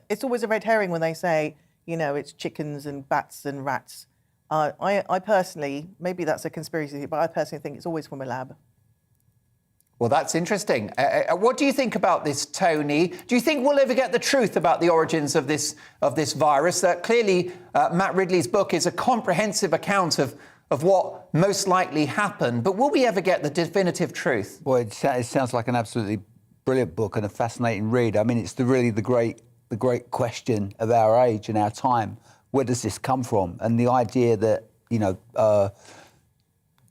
it's always a red herring when they say, you know, it's chickens and bats and rats. I personally, maybe that's a conspiracy theory, but I personally think it's always from a lab. Well, that's interesting. What do you think about this, Tony? Do you think we'll ever get the truth about the origins of this virus? Clearly, Matt Ridley's book is a comprehensive account of what most likely happened, but will we ever get the definitive truth? Well, it sounds like an absolutely brilliant book and a fascinating read. I mean, it's really the great question of our age and our time. Where does this come from? And the idea that, you know,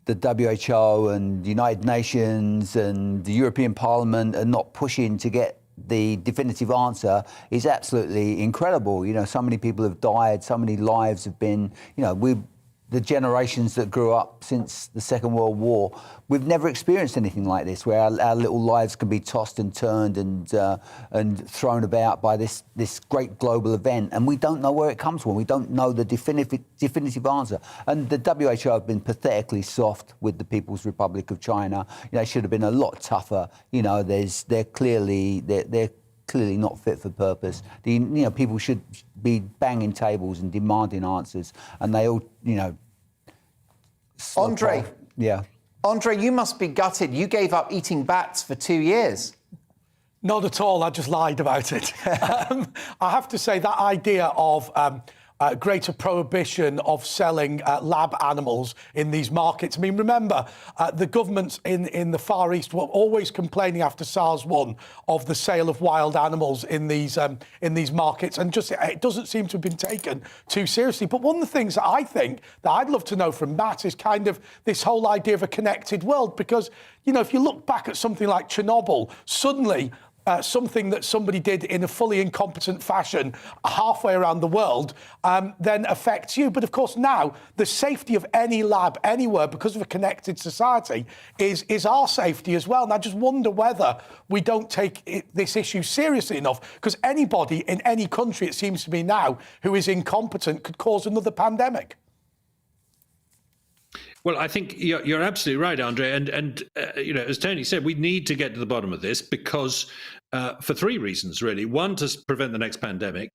the WHO and United Nations and the European Parliament are not pushing to get the definitive answer is absolutely incredible. You know, so many people have died, so many lives have been, you know, the generations that grew up since the Second World War, we've never experienced anything like this, where our little lives can be tossed and turned and thrown about by this great global event, and we don't know where it comes from. We don't know the definitive answer. And the WHO have been pathetically soft with the People's Republic of China. You know, they should have been a lot tougher. You know, they're clearly not fit for purpose. You know, people should be banging tables and demanding answers, and they all, you know. Andre, yeah. Andre, you must be gutted. You gave up eating bats for 2 years. Not at all. I just lied about it. I have to say that idea of greater prohibition of selling lab animals in these markets. I mean, remember, the governments in the Far East were always complaining after SARS-1 of the sale of wild animals in these markets, and just it doesn't seem to have been taken too seriously. But one of the things that I think that I'd love to know from Matt is kind of this whole idea of a connected world, because, you know, if you look back at something like Chernobyl, suddenly something that somebody did in a fully incompetent fashion halfway around the world then affects you. But of course now the safety of any lab anywhere, because of a connected society, is our safety as well. And I just wonder whether we don't take this issue seriously enough, because anybody in any country, it seems to me now, who is incompetent could cause another pandemic. Well, I think you're absolutely right, Andre. And you know, as Tony said, we need to get to the bottom of this because for three reasons, really. One, to prevent the next pandemic.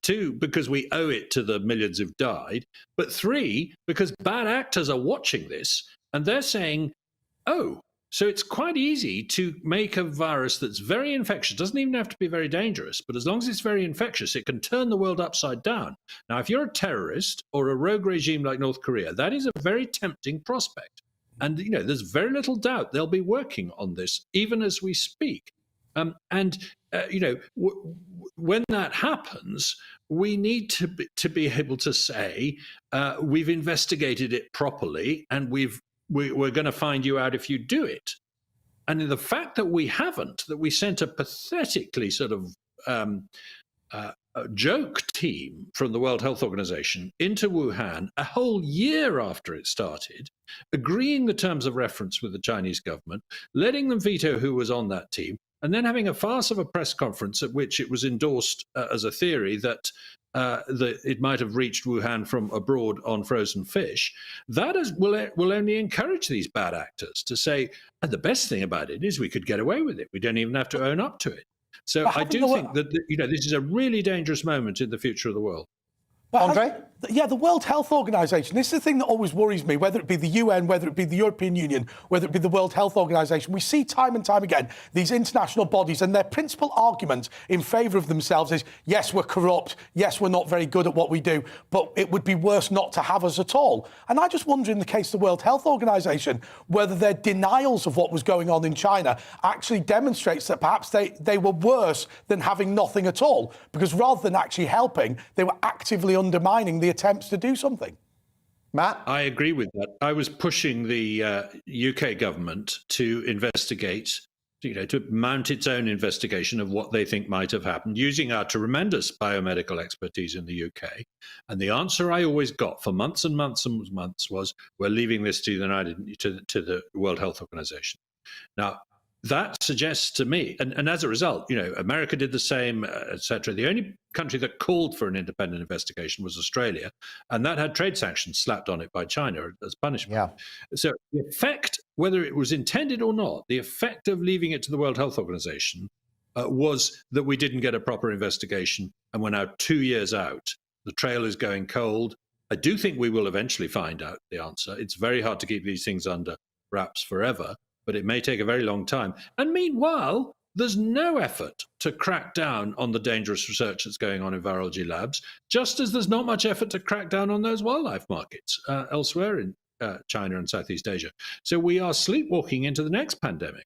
Two, because we owe it to the millions who've died. But three, because bad actors are watching this and they're saying, oh, so it's quite easy to make a virus that's very infectious. Doesn't even have to be very dangerous, but as long as it's very infectious, it can turn the world upside down. Now, if you're a terrorist or a rogue regime like North Korea, that is a very tempting prospect. And, you know, there's very little doubt they'll be working on this, even as we speak. You know, when that happens, we need to be able to say, we've investigated it properly and we're going to find you out if you do it. And the fact that we haven't, that we sent a pathetically sort of a joke team from the World Health Organization into Wuhan a whole year after it started, agreeing the terms of reference with the Chinese government, letting them veto who was on that team, and then having a farce of a press conference at which it was endorsed as a theory that it might have reached Wuhan from abroad on frozen fish, that will only encourage these bad actors to say, and the best thing about it is we could get away with it. We don't even have to own up to it. So I do think that, you know, this is a really dangerous moment in the future of the world. Andre? Yeah, the World Health Organization, this is the thing that always worries me, whether it be the UN, whether it be the European Union, whether it be the World Health Organization. We see time and time again these international bodies, and their principal argument in favour of themselves is, yes, we're corrupt, yes, we're not very good at what we do, but it would be worse not to have us at all. And I just wonder, in the case of the World Health Organization, whether their denials of what was going on in China actually demonstrates that perhaps they were worse than having nothing at all, because rather than actually helping, they were actively undermining the attempts to do something. Matt? I agree with that. I was pushing the UK government to investigate, you know, to mount its own investigation of what they think might have happened, using our tremendous biomedical expertise in the UK. And the answer I always got for months and months and months was, we're leaving this to the World Health Organization. Now, that suggests to me, and as a result, you know, America did the same, etc. The only country that called for an independent investigation was Australia, and that had trade sanctions slapped on it by China as punishment. Yeah. So the effect, whether it was intended or not, the effect of leaving it to the World Health Organization was that we didn't get a proper investigation, and we're now 2 years out. The trail is going cold. I do think we will eventually find out the answer. It's very hard to keep these things under wraps forever, but it may take a very long time. And meanwhile, there's no effort to crack down on the dangerous research that's going on in virology labs, just as there's not much effort to crack down on those wildlife markets elsewhere in China and Southeast Asia. So we are sleepwalking into the next pandemic.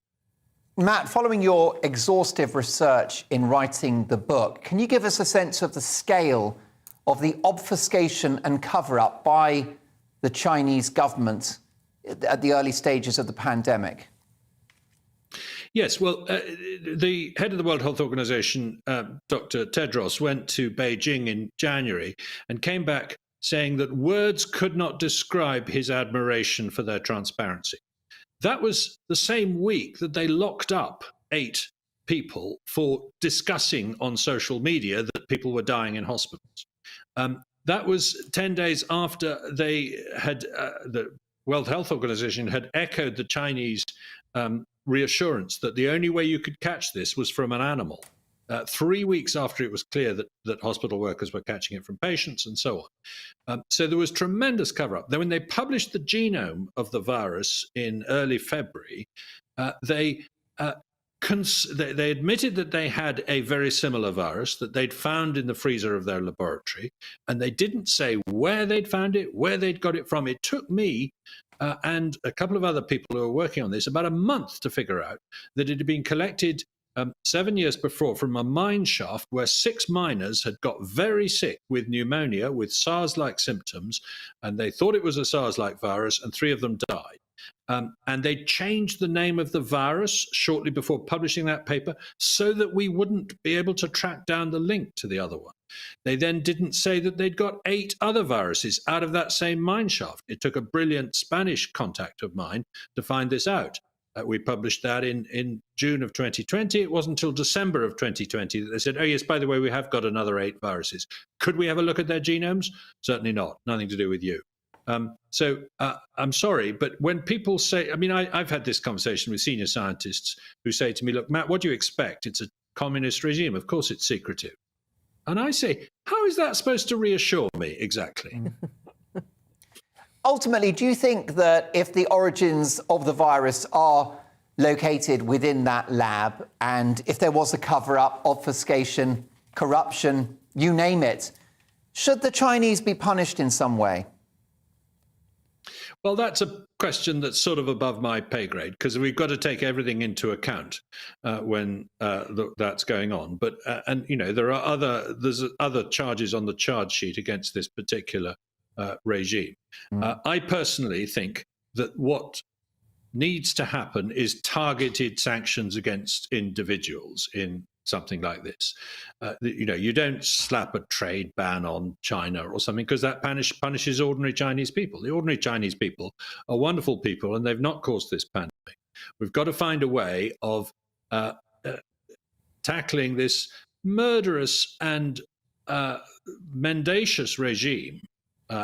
Matt, following your exhaustive research in writing the book, can you give us a sense of the scale of the obfuscation and cover-up by the Chinese government at the early stages of the pandemic? Yes, well, the head of the World Health Organization, Dr. Tedros, went to Beijing in January and came back saying that words could not describe his admiration for their transparency. That was the same week that they locked up 8 people for discussing on social media that people were dying in hospitals. That was 10 days after they had the World Health Organization had echoed the Chinese reassurance that the only way you could catch this was from an animal, 3 weeks after it was clear that hospital workers were catching it from patients and so on. So there was tremendous cover-up. Then when they published the genome of the virus in early February, they they admitted that they had a very similar virus that they'd found in the freezer of their laboratory, and they didn't say where they'd found it, where they'd got it from. It took me and a couple of other people who were working on this about a month to figure out that it had been collected 7 years before from a mine shaft where 6 miners had got very sick with pneumonia, with SARS-like symptoms, and they thought it was a SARS-like virus, and 3 of them died. And they changed the name of the virus shortly before publishing that paper so that we wouldn't be able to track down the link to the other one. They then didn't say that they'd got 8 other viruses out of that same mine shaft. It took a brilliant Spanish contact of mine to find this out. We published that in June of 2020. It wasn't until December of 2020 that they said, oh, yes, by the way, we have got another 8 viruses. Could we have a look at their genomes? Certainly not. Nothing to do with you. So I'm sorry, but when people say, I mean, I've had this conversation with senior scientists who say to me, look, Matt, what do you expect? It's a communist regime. Of course it's secretive. And I say, how is that supposed to reassure me exactly? Ultimately, do you think that if the origins of the virus are located within that lab, and if there was a cover-up, obfuscation, corruption, you name it, should the Chinese be punished in some way? Well, that's a question that's sort of above my pay grade, because we've got to take everything into account when that's going on. But and you know, there's other charges on the charge sheet against this particular regime. I personally think that what needs to happen is targeted sanctions against individuals in something like this. You know, you don't slap a trade ban on China or something, because that punishes ordinary Chinese people. The ordinary Chinese people are wonderful people, and they've not caused this pandemic. We've got to find a way of tackling this murderous and mendacious regime,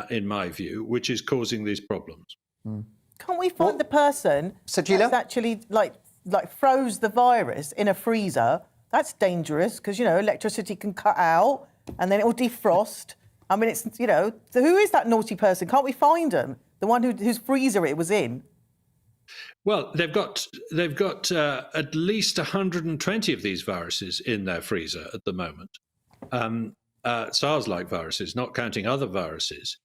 in my view, which is causing these problems. Can't we find the person that's actually like froze the virus in a freezer? That's dangerous because, you know, electricity can cut out and then it will defrost. I mean, it's, you know, so who is that naughty person? Can't we find him? The one whose freezer it was in? Well, they've got at least 120 of these viruses in their freezer at the moment. SARS-like viruses, not counting other viruses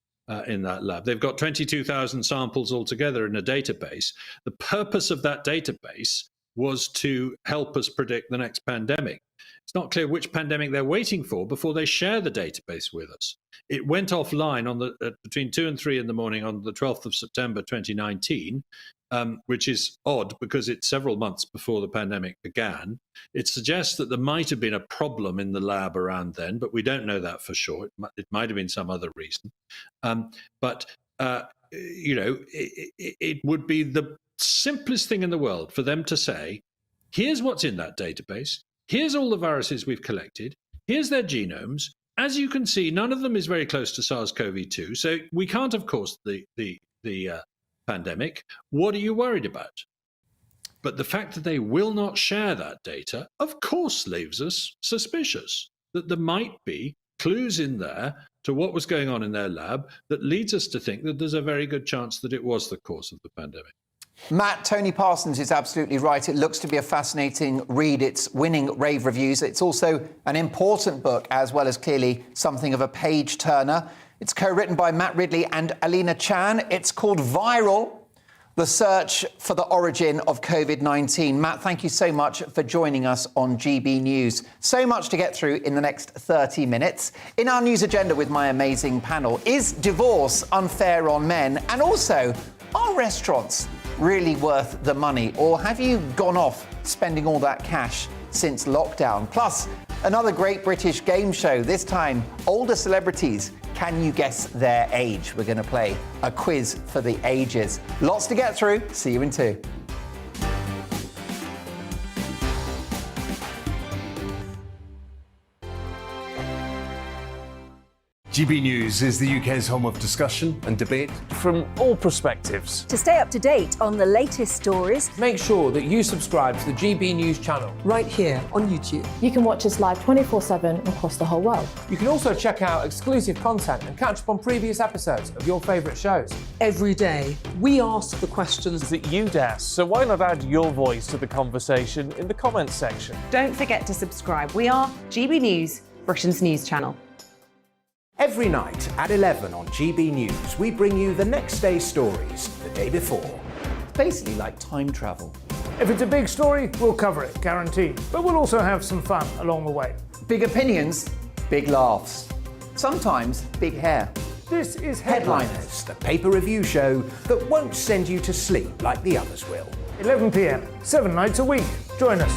in that lab. They've got 22,000 samples altogether in a database. The purpose of that database was to help us predict the next pandemic. It's not clear which pandemic they're waiting for before they share the database with us. It went offline on between 2 and 3 in the morning on the 12th of September 2019, which is odd because it's several months before the pandemic began. It suggests that there might have been a problem in the lab around then, but we don't know that for sure. It might have been some other reason. You know, it would be the simplest thing in the world for them to say, here's what's in that database, here's all the viruses we've collected, here's their genomes. As you can see, none of them is very close to SARS-CoV-2, so we can't have caused the pandemic. What are you worried about? But the fact that they will not share that data, of course, leaves us suspicious that there might be clues in there to what was going on in their lab that leads us to think that there's a very good chance that it was the cause of the pandemic. Matt, Tony Parsons is absolutely right. It looks to be a fascinating read. It's winning rave reviews. It's also an important book, as well as clearly something of a page-turner. It's co-written by Matt Ridley and Alina Chan. It's called Viral, The Search for the Origin of COVID-19. Matt, thank you so much for joining us on GB News. So much to get through in the next 30 minutes. In our news agenda with my amazing panel, is divorce unfair on men? And also, are restaurants really worth the money? Or have you gone off spending all that cash since lockdown? Plus, another great British game show, this time older celebrities. Can you guess their age? We're going to play a quiz for the ages. Lots to get through. See you in 2. GB News is the UK's home of discussion and debate from all perspectives. To stay up to date on the latest stories, make sure that you subscribe to the GB News channel right here on YouTube. You can watch us live 24/7 across the whole world. You can also check out exclusive content and catch up on previous episodes of your favourite shows. Every day, we ask the questions that you'd ask, so why not add your voice to the conversation in the comments section? Don't forget to subscribe. We are GB News, Britain's news channel. Every night at 11 on GB News, we bring you the next day's stories the day before. It's basically like time travel. If it's a big story, we'll cover it, guaranteed. But we'll also have some fun along the way. Big opinions, big laughs. Sometimes big hair. This is Headliners, the paper review show that won't send you to sleep like the others will. 11 p.m, 7 nights a week. Join us.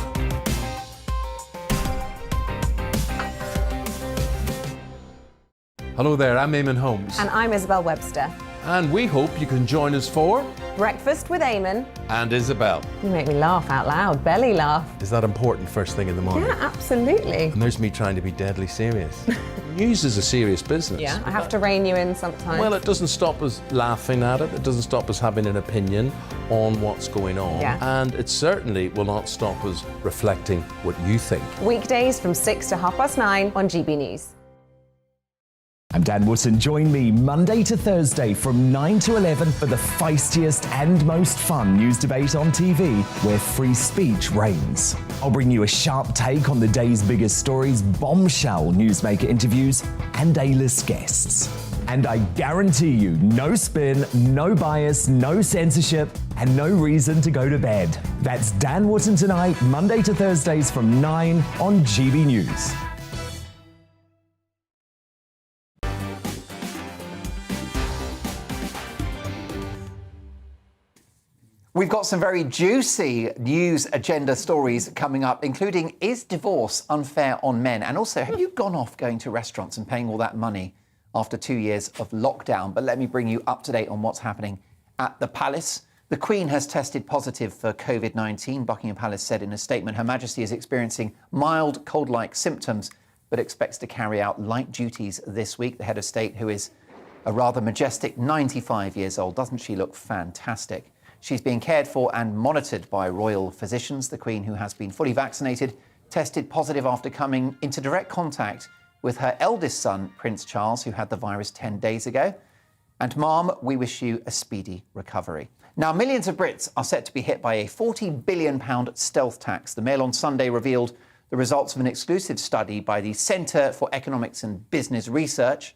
Hello there, I'm Eamon Holmes. And I'm Isabel Webster. And we hope you can join us for Breakfast with Eamon and Isabel. You make me laugh out loud, belly laugh. Is that important first thing in the morning? Yeah, absolutely. And there's me trying to be deadly serious. News is a serious business. Yeah, I have to rein you in sometimes. Well, it doesn't stop us laughing at it. It doesn't stop us having an opinion on what's going on. Yeah. And it certainly will not stop us reflecting what you think. Weekdays from 6 to 9:30 on GB News. I'm Dan Wootton. Join me Monday to Thursday from 9 to 11 for the feistiest and most fun news debate on TV, where free speech reigns. I'll bring you a sharp take on the day's biggest stories, bombshell newsmaker interviews, and A-list guests. And I guarantee you, no spin, no bias, no censorship, and no reason to go to bed. That's Dan Wootton tonight, Monday to Thursdays from 9 on GB News. We've got some very juicy news agenda stories coming up, including, is divorce unfair on men? And also, have you gone off going to restaurants and paying all that money after 2 years of lockdown? But let me bring you up to date on what's happening at the Palace. The Queen has tested positive for COVID-19. Buckingham Palace said in a statement, Her Majesty is experiencing mild cold-like symptoms, but expects to carry out light duties this week. The head of state, who is a rather majestic 95 years old, doesn't she look fantastic? She's being cared for and monitored by royal physicians. The Queen, who has been fully vaccinated, tested positive after coming into direct contact with her eldest son, Prince Charles, who had the virus 10 days ago. And Mom, we wish you a speedy recovery. Now, millions of Brits are set to be hit by a £40 billion stealth tax. The Mail on Sunday revealed the results of an exclusive study by the Centre for Economics and Business Research,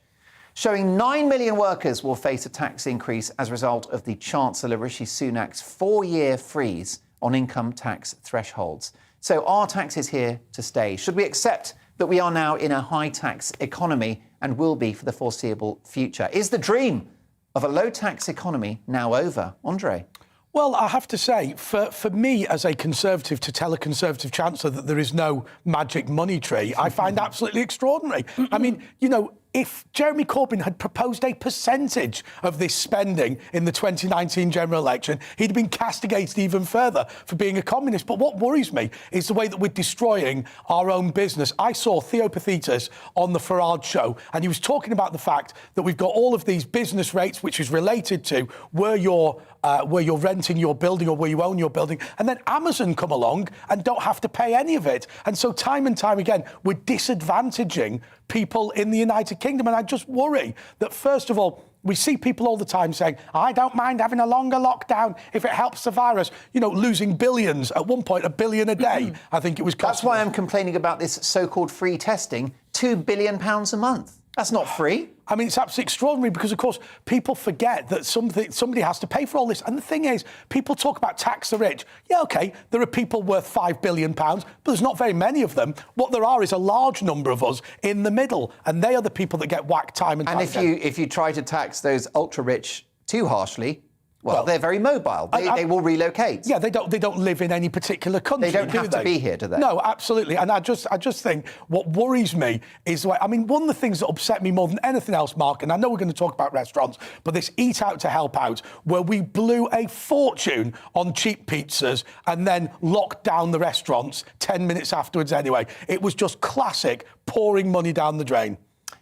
showing 9 million workers will face a tax increase as a result of the Chancellor Rishi Sunak's 4-year freeze on income tax thresholds. So are taxes here to stay? Should we accept that we are now in a high-tax economy and will be for the foreseeable future? Is the dream of a low-tax economy now over? Andre? Well, I have to say, for me as a Conservative to tell a Conservative Chancellor that there is no magic money tree, I find absolutely extraordinary. I mean, you know, if Jeremy Corbyn had proposed a percentage of this spending in the 2019 general election, he'd have been castigated even further for being a communist. But what worries me is the way that we're destroying our own business. I saw Theo Pathetis on the Farage show, and he was talking about the fact that we've got all of these business rates, which is related to where you're renting your building or where you own your building, and then Amazon come along and don't have to pay any of it. And so time and time again, we're disadvantaging people in the United Kingdom. And I just worry that, first of all, we see people all the time saying, I don't mind having a longer lockdown if it helps the virus. You know, losing billions. At one point, $1 billion a day, I think it was costing. That's why I'm complaining about this so-called free testing, £2 billion a month. That's not free. I mean, it's absolutely extraordinary because, of course, people forget that somebody has to pay for all this. And the thing is, people talk about tax the rich. Yeah, OK, there are people worth £5 billion, but there's not very many of them. What there are is a large number of us in the middle, and they are the people that get whacked time and time again. And if you try to tax those ultra-rich too harshly, well, they're very mobile. They will relocate. Yeah, they don't live in any particular country. They don't have to be here, do they? No, absolutely. And I just think what worries me is, I mean, one of the things that upset me more than anything else, Mark, and I know we're going to talk about restaurants, but this Eat Out to Help Out, where we blew a fortune on cheap pizzas and then locked down the restaurants 10 minutes afterwards anyway. It was just classic pouring money down the drain.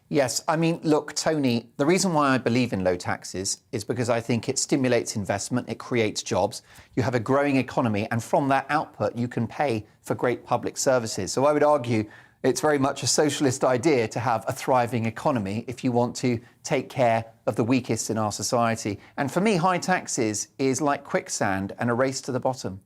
Yes, I mean, look, Tony, the reason why I believe in low taxes is because I think it stimulates investment, it creates jobs, you have a growing economy, and from that output, you can pay for great public services. So I would argue it's very much a socialist idea to have a thriving economy if you want to take care of the weakest in our society. And for me, high taxes is like quicksand and a race to the bottom.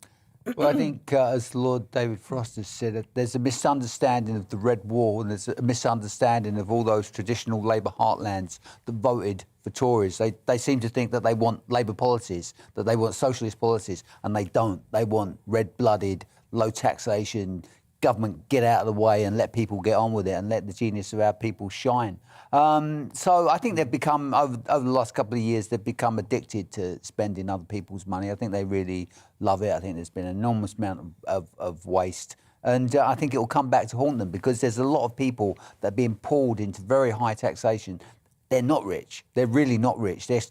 Well, I think, as Lord David Frost has said, that there's a misunderstanding of the Red Wall, and there's a misunderstanding of all those traditional Labour heartlands that voted for Tories. They seem to think that they want Labour policies, that they want socialist policies, and they don't. They want red-blooded, low taxation, government get out of the way and let people get on with it and let the genius of our people shine. So I think they've become, over the last couple of years, they've become addicted to spending other people's money. I think they really love it. I think there's been an enormous amount of waste. And I think it will come back to haunt them because there's a lot of people that are being pulled into very high taxation. They're not rich. They're really not rich. They're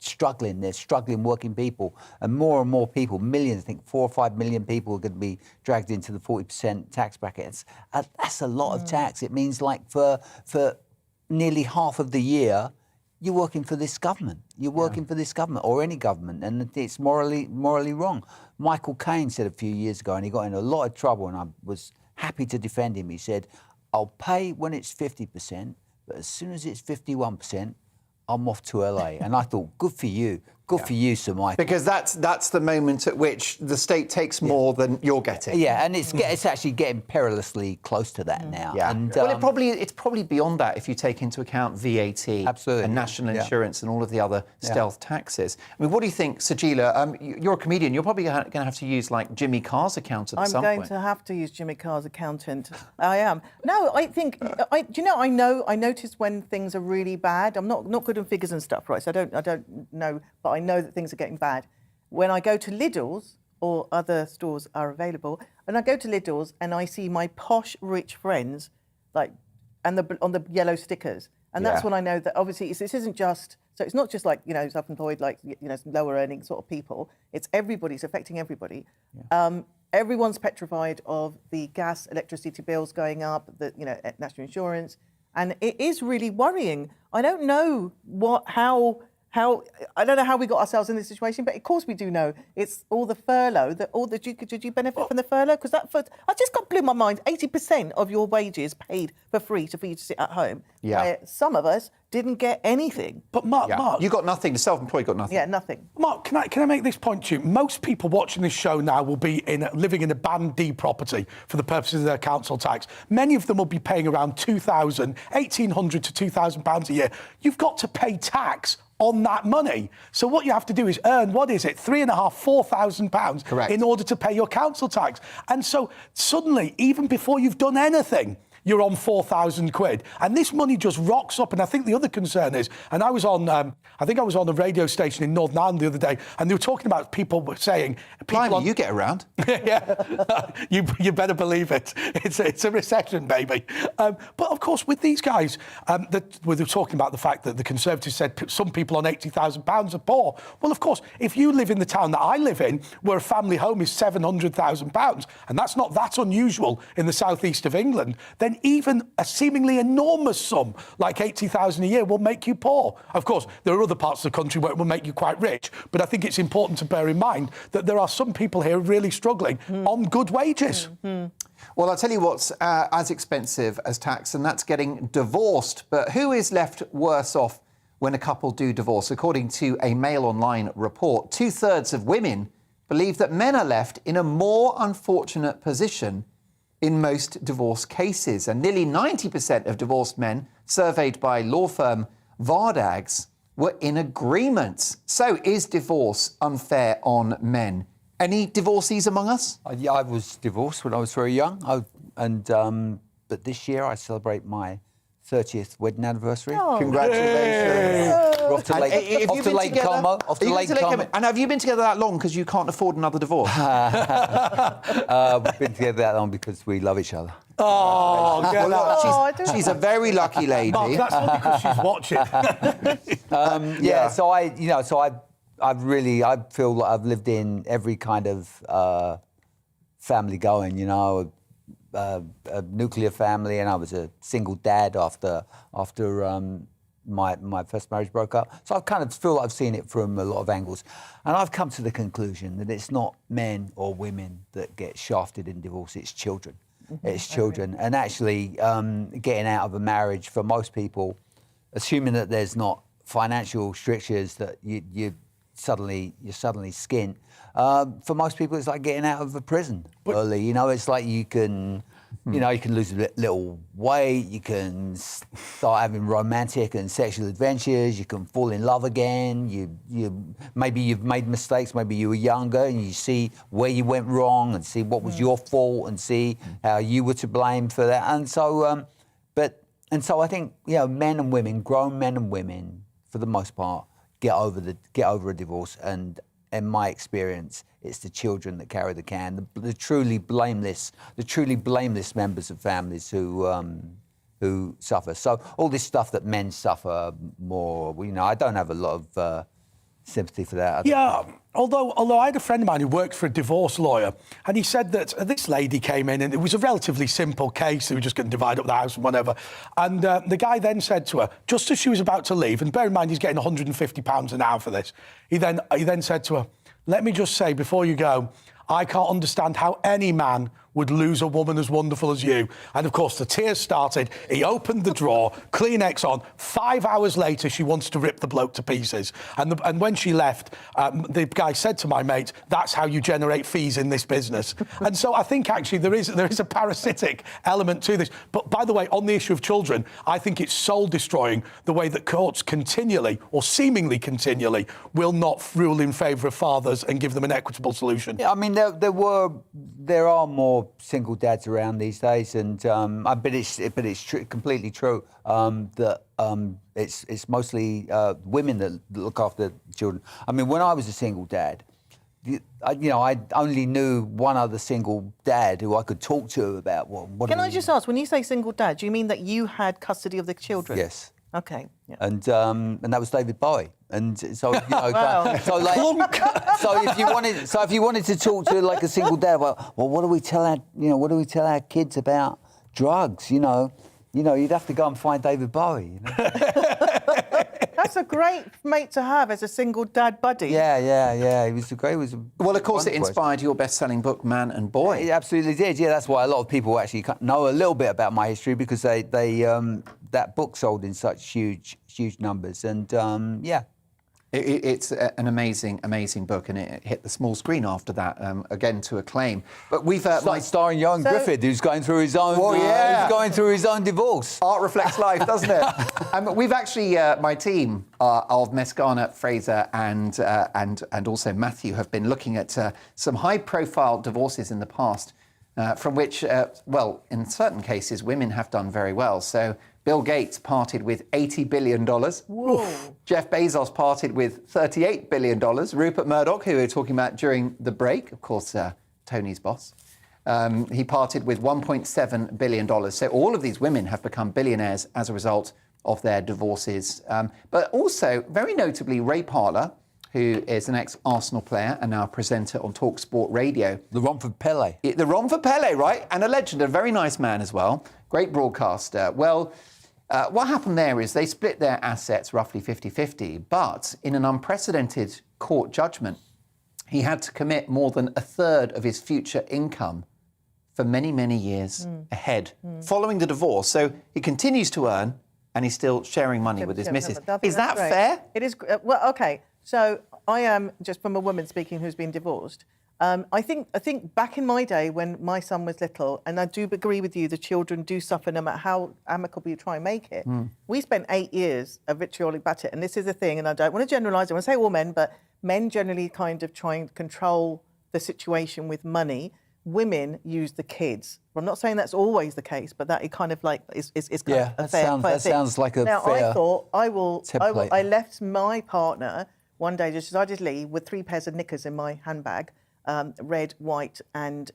struggling. They're struggling working people. And more people, millions, I think 4 or 5 million people are going to be dragged into the 40% tax bracket. That's a lot of tax. It means like for nearly half of the year, you're working for this government. You're working for this government or any government, and it's morally wrong. Michael Caine said a few years ago, and he got in a lot of trouble, and I was happy to defend him. He said, I'll pay when it's 50%, but as soon as it's 51%, I'm off to LA. And I thought, good for you. Good for you, Sir Michael. Because that's the moment at which the state takes more than you're getting. Yeah, and it's actually getting perilously close to that now. Yeah. And, well, it's probably beyond that if you take into account VAT and national insurance and all of the other stealth taxes. I mean, what do you think, Sajila? You're a comedian. You're probably going to have to use like Jimmy Carr's accountant at some point. I'm going to have to use Jimmy Carr's accountant. I am. No, I think. I notice when things are really bad. I'm not good on figures and stuff, right? So I don't know, but I know that things are getting bad. When I go to Lidl's or other stores are available, and I go to Lidl's and I see my posh rich friends, like, and on the yellow stickers, and that's when I know that obviously this isn't just. So it's not just like self-employed, like lower earning sort of people. It's everybody. It's affecting everybody. Yeah. Everyone's petrified of the gas, electricity bills going up, the national insurance, and it is really worrying. I don't know how I don't know how we got ourselves in this situation, but of course we do know. It's all the furlough. Did you benefit from the furlough? Because I just got blew my mind. 80% of your wages paid for free for you to sit at home. Yeah. Where some of us didn't get anything. But Mark, you got nothing. The self-employed got nothing. Yeah, nothing. Mark, can I make this point to you? Most people watching this show now will be living in a Band D property for the purposes of their council tax. Many of them will be paying around £1,800 to £2,000 a year. You've got to pay tax on that money. So what you have to do is earn, what is it, £3,500, £4,000 in order to pay your council tax. And so suddenly, even before you've done anything, you're on £4,000. And this money just rocks up. And I think the other concern is, and I was on a radio station in Northern Ireland the other day, and they were talking about people saying... you get around. Yeah, you better believe it. It's a recession, baby. But of course, with these guys, they were talking about the fact that the Conservatives said some people on £80,000 are poor. Well, of course, if you live in the town that I live in, where a family home is £700,000, and that's not that unusual in the southeast of England, then even a seemingly enormous sum like £80,000 a year will make you poor. Of course, there are other parts of the country where it will make you quite rich, but I think it's important to bear in mind that there are some people here really struggling on good wages. Well, I'll tell you what's as expensive as tax, and that's getting divorced. But who is left worse off when a couple do divorce? According to a Mail Online report, 2/3 of women believe that men are left in a more unfortunate position in most divorce cases. And nearly 90% of divorced men surveyed by law firm Vardags were in agreement. So is divorce unfair on men? Any divorcees among us? Yeah, I was divorced when I was very young. But this year I celebrate my 30th wedding anniversary. Oh. Congratulations. We're off to Lake Como. And have you been together that long because you can't afford another divorce? We've been together that long because we love each other. She's a very lucky lady. Mark, that's not because she's watching. I feel like I've lived in every kind of family going, a nuclear family, and I was a single dad after my first marriage broke up. So I kind of feel like I've seen it from a lot of angles. And I've come to the conclusion that it's not men or women that get shafted in divorce, it's children. It's children. And actually, getting out of a marriage for most people, assuming that there's not financial strictures that you're suddenly skint. For most people, it's like getting out of a prison early. You know, it's like you can lose a little weight, you can start having romantic and sexual adventures, you can fall in love again. Maybe you've made mistakes, maybe you were younger, and you see where you went wrong and see what was your fault and see how you were to blame for that. And so, I think men and women, grown men and women, for the most part, get over a divorce, and in my experience, it's the children that carry the can, the truly blameless members of families who suffer. So all this stuff that men suffer more, I don't have a lot of sympathy for that. Although I had a friend of mine who worked for a divorce lawyer, and he said that this lady came in, and it was a relatively simple case. They were just going to divide up the house and whatever. And the guy then said to her, just as she was about to leave, and bear in mind he's getting £150 an hour for this, he then said to her, let me just say before you go, I can't understand how any man would lose a woman as wonderful as you. And of course, the tears started. He opened the drawer, Kleenex on. 5 hours later, she wants to rip the bloke to pieces. And when she left, the guy said to my mate, that's how you generate fees in this business. And so I think actually there is a parasitic element to this. But by the way, on the issue of children, I think it's soul destroying the way that courts continually, or seemingly continually, will not rule in favour of fathers and give them an equitable solution. Yeah, I mean, there are more single dads around these days, and but it's completely true that it's mostly women that look after children. I mean, when I was a single dad, I only knew one other single dad who I could talk to about what. Can I just ask, when you say single dad, do you mean that you had custody of the children? Yes. Okay. Yeah. And that was David Bowie. And so so if you wanted to talk to like a single dad, well, what do we tell our kids about drugs? You'd have to go and find David Bowie. That's a great mate to have as a single dad buddy. Yeah. He was great. Well, of course, it inspired your best-selling book, Man and Boy. It absolutely did. Yeah, that's why a lot of people actually know a little bit about my history, because they that book sold in such huge numbers, and It's an amazing book, and it hit the small screen after that, again to acclaim. But we've like starring Johan Griffith, who's going through his own. Who's going through his own divorce. Art reflects life, doesn't it? We've actually, my team of Mescana, Fraser, and also Matthew have been looking at some high-profile divorces in the past, from which, in certain cases, women have done very well. So Bill Gates parted with $80 billion. Whoa. Jeff Bezos parted with $38 billion. Rupert Murdoch, who we were talking about during the break, of course, Tony's boss, he parted with $1.7 billion. So all of these women have become billionaires as a result of their divorces. But also, very notably, Ray Parlour, who is an ex-Arsenal player and now a presenter on Talk Sport Radio. The Romford Pele. The Romford Pele, right? And a legend, a very nice man as well. Great broadcaster. Well, what happened there is they split their assets roughly 50-50, but in an unprecedented court judgment, he had to commit more than a third of his future income for many, many years ahead, following the divorce. So he continues to earn, and he's still sharing money with his missus. Is that fair? It is. Well, okay. So I am, just from a woman speaking who's been divorced, I think back in my day when my son was little, and I do agree with you, the children do suffer no matter how amicable you try and make it. We spent 8 years of vitriolic battle, and this is a thing, and I don't want to generalise, I want to say all men, but men generally kind of try and control the situation with money. Women use the kids. I'm not saying that's always the case, but that it kind of like is kind of a fair thing. That sounds like a now, fair I thought template. I left my partner one day, just as I did leave, with 3 pairs of knickers in my handbag. Red, white, and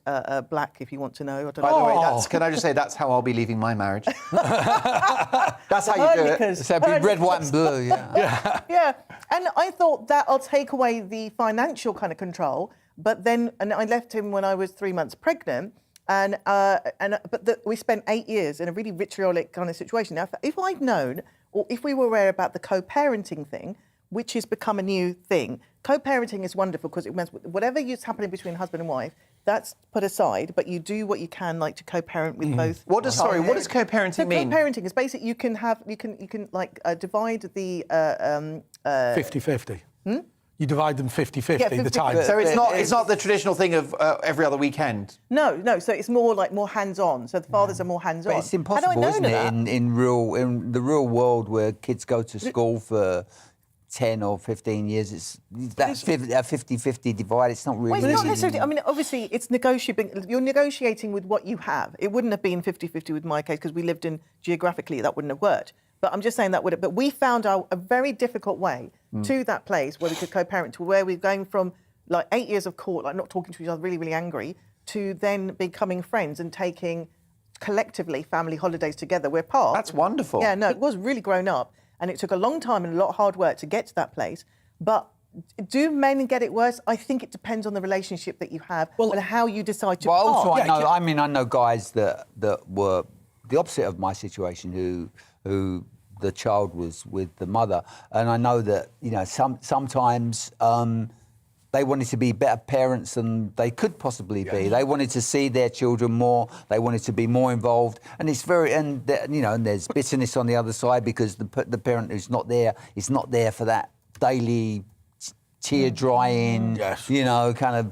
black, if you want to know. I don't By know. the way, can I just say that's how I'll be leaving my marriage. That's how you do it. So it'd be red, white, and blue, Yeah. And I thought that'll take away the financial kind of control. But then, and I left him when I was 3 months pregnant. We spent 8 years in a really vitriolic kind of situation. Now, if I'd known, or if we were aware about the co-parenting thing, which has become a new thing, co-parenting is wonderful because it means whatever is happening between husband and wife, that's put aside, but you do what you can, like to co-parent with both. What does co-parenting mean? Co-parenting is basically you can divide the 50-50. You divide them 50-50 Yeah, the time. So it's not the traditional thing of every other weekend. No. So it's more hands-on. So the fathers are more hands-on. But it's impossible, isn't it, in the real world where kids go to school for 10 or 15 years, it's that 50-50 divide. It's not really. Well, it's not necessarily. I mean, obviously, it's negotiating. You're negotiating with what you have. It wouldn't have been 50-50 with my case because we lived in geographically. That wouldn't have worked. But I'm just saying that would have. But we found a very difficult way to that place where we could co-parent, to where we're going from like 8 years of court, like not talking to each other, really, really angry, to then becoming friends and taking collectively family holidays together. We're part. That's wonderful. Yeah, no, it was really grown up. And it took a long time and a lot of hard work to get to that place. But do men get it worse? I think it depends on the relationship that you have and how you decide to part. Also, I know guys that were the opposite of my situation who the child was with the mother. And I know that, sometimes they wanted to be better parents than they could possibly be. They wanted to see their children more. They wanted to be more involved. And it's and there's bitterness on the other side because the parent who's not there is not there for that daily tear drying, parenting.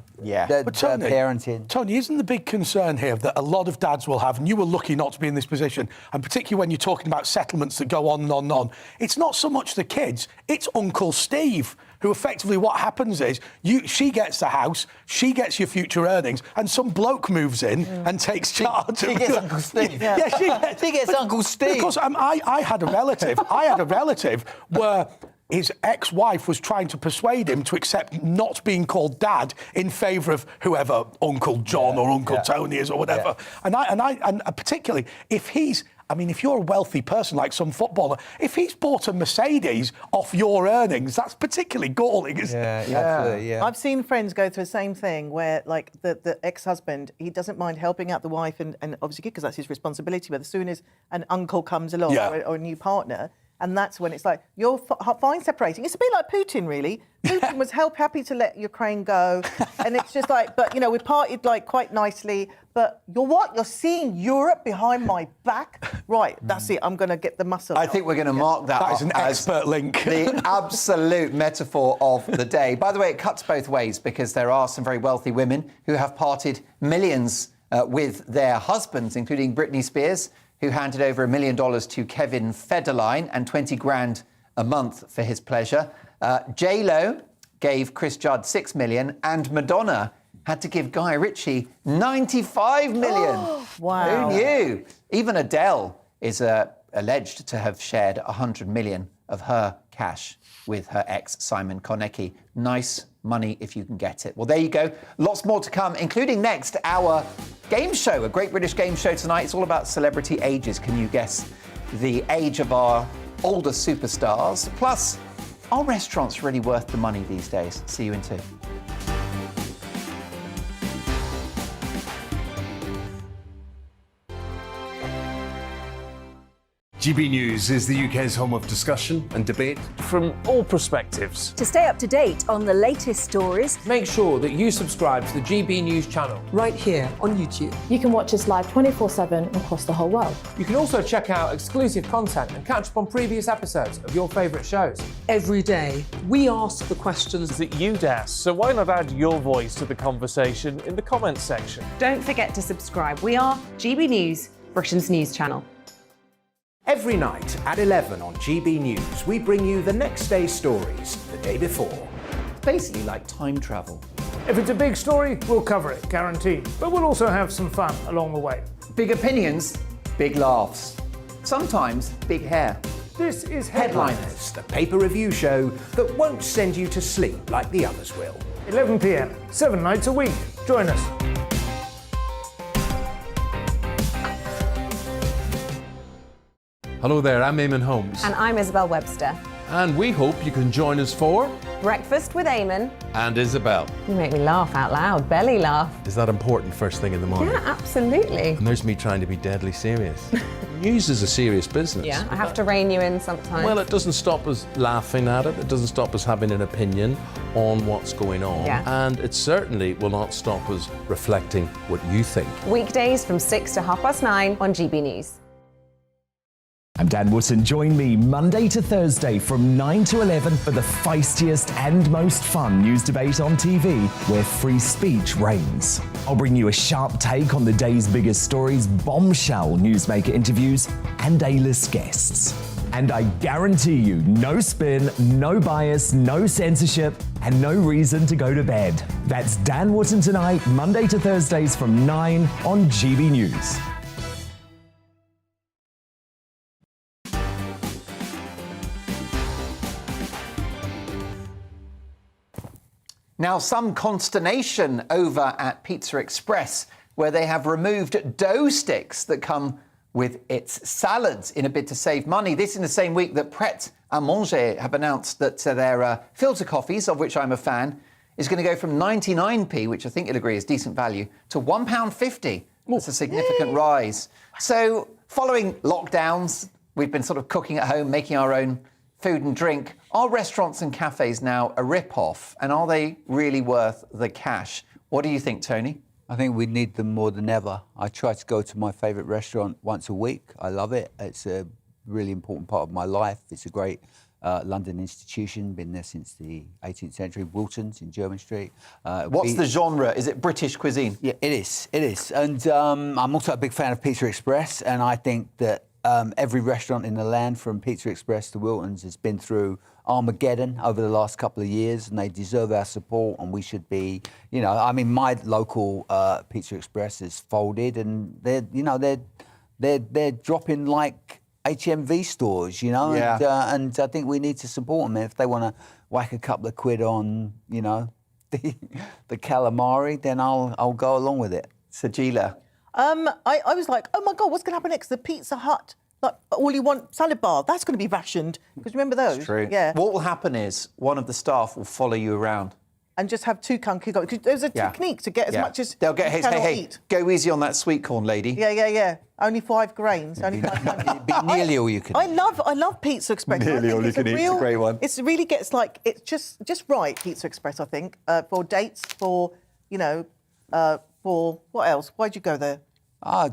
Tony, isn't the big concern here that a lot of dads will have, and you were lucky not to be in this position, and particularly when you're talking about settlements that go on and on and on, it's not so much the kids, it's Uncle Steve, who effectively what happens is she gets the house, she gets your future earnings, and some bloke moves in and takes charge. She gets Uncle Steve. She gets Uncle Steve. Because I had a relative where his ex-wife was trying to persuade him to accept not being called dad in favour of whoever Uncle John or Uncle Tony is or whatever. And particularly if you're a wealthy person like some footballer, if he's bought a Mercedes off your earnings, that's particularly galling, isn't it? Absolutely, yeah. I've seen friends go through the same thing where, like, the ex-husband, he doesn't mind helping out the wife and obviously because that's his responsibility, but as soon as an uncle comes along or a new partner, and that's when it's like, you're fine separating. It's a bit like Putin, really. Putin was happy to let Ukraine go. And it's just like, but, we parted like quite nicely. But you're seeing Europe behind my back? Right, that's it. I'm going to get the muscle. I think we're going to mark that. That is an expert link. The absolute metaphor of the day. By the way, it cuts both ways because there are some very wealthy women who have parted millions with their husbands, including Britney Spears, who handed over $1 million to Kevin Federline and 20 grand a month for his pleasure. J-Lo gave Chris Judd $6 million, and Madonna had to give Guy Ritchie $95 million. Wow. Who knew? Even Adele is alleged to have shared $100 million of her cash with her ex, Simon Konecki. Nice money if you can get it. Well, there you go. Lots more to come, including next our game show, a Great British Game Show tonight. It's all about celebrity ages. Can you guess the age of our older superstars? Plus, are restaurants really worth the money these days? See you in 2. GB News is the UK's home of discussion and debate from all perspectives. To stay up to date on the latest stories, make sure that you subscribe to the GB News channel right here on YouTube. You can watch us live 24/7 across the whole world. You can also check out exclusive content and catch up on previous episodes of your favourite shows. Every day, we ask the questions that you'd ask, so why not add your voice to the conversation in the comments section? Don't forget to subscribe. We are GB News, Britain's news channel. Every night at 11 on GB News, we bring you the next day's stories the day before. It's basically like time travel. If it's a big story, we'll cover it, guaranteed. But we'll also have some fun along the way. Big opinions, big laughs. Sometimes big hair. This is Headliners, the paper review show that won't send you to sleep like the others will. 11 p.m, 7 nights a week. Join us. Hello there, I'm Eamon Holmes. And I'm Isabel Webster. And we hope you can join us for Breakfast with Eamon And Isabel. You make me laugh out loud, belly laugh. Is that important first thing in the morning? Yeah, absolutely. And there's me trying to be deadly serious. News is a serious business. Yeah, I have to rein you in sometimes. Well, it doesn't stop us laughing at it. It doesn't stop us having an opinion on what's going on. Yeah. And it certainly will not stop us reflecting what you think. Weekdays from 6 to 9:30 on GB News. I'm Dan Wootton. Join me Monday to Thursday from 9 to 11 for the feistiest and most fun news debate on TV, where free speech reigns. I'll bring you a sharp take on the day's biggest stories, bombshell newsmaker interviews, and A-list guests. And I guarantee you, no spin, no bias, no censorship, and no reason to go to bed. That's Dan Wootton Tonight, Monday to Thursdays from 9 on GB News. Now, some consternation over at Pizza Express, where they have removed dough sticks that come with its salads in a bid to save money. This in the same week that Pret a Manger have announced that their filter coffees, of which I'm a fan, is going to go from 99p, which I think you'll agree is decent value, to £1.50. That's a significant rise. So, following lockdowns, we've been sort of cooking at home, making our own food and drink. Are restaurants and cafes now a rip-off, and are they really worth the cash? What do you think, Tony? I think we need them more than ever. I try to go to my favourite restaurant once a week. I love it. It's a really important part of my life. It's a great London institution, been there since the 18th century. Wilton's in Jermyn Street. What's the genre? Is it British cuisine? Yeah, it is. It is. And I'm also a big fan of Pizza Express, and I think that every restaurant in the land, from Pizza Express to Wilton's, has been through Armageddon over the last couple of years, and they deserve our support, and we should be, you know, I mean, my local Pizza Express is folded, and they're dropping like HMV stores, you know, Yeah. and I think we need to support them. If they want to whack a couple of quid on, you know, the calamari, then I'll go along with it. Sajila. I was like, oh my God, what's going to happen next? The Pizza Hut, like, all you want salad bar, that's going to be rationed. Because remember those? It's true. Yeah. What will happen is one of the staff will follow you around. And just have two kick on. Because there's a technique to get as much as they'll get, you hey, cannot hey, eat. go easy on that sweet corn, lady. Yeah. Only 5 grains. Only 5 grains. Be nearly all you can eat. I love Pizza Express. Nearly all you can eat. It's a great one. It really gets like, it's just right, Pizza Express, I think, for dates, for, you know, for what else? Why'd you go there?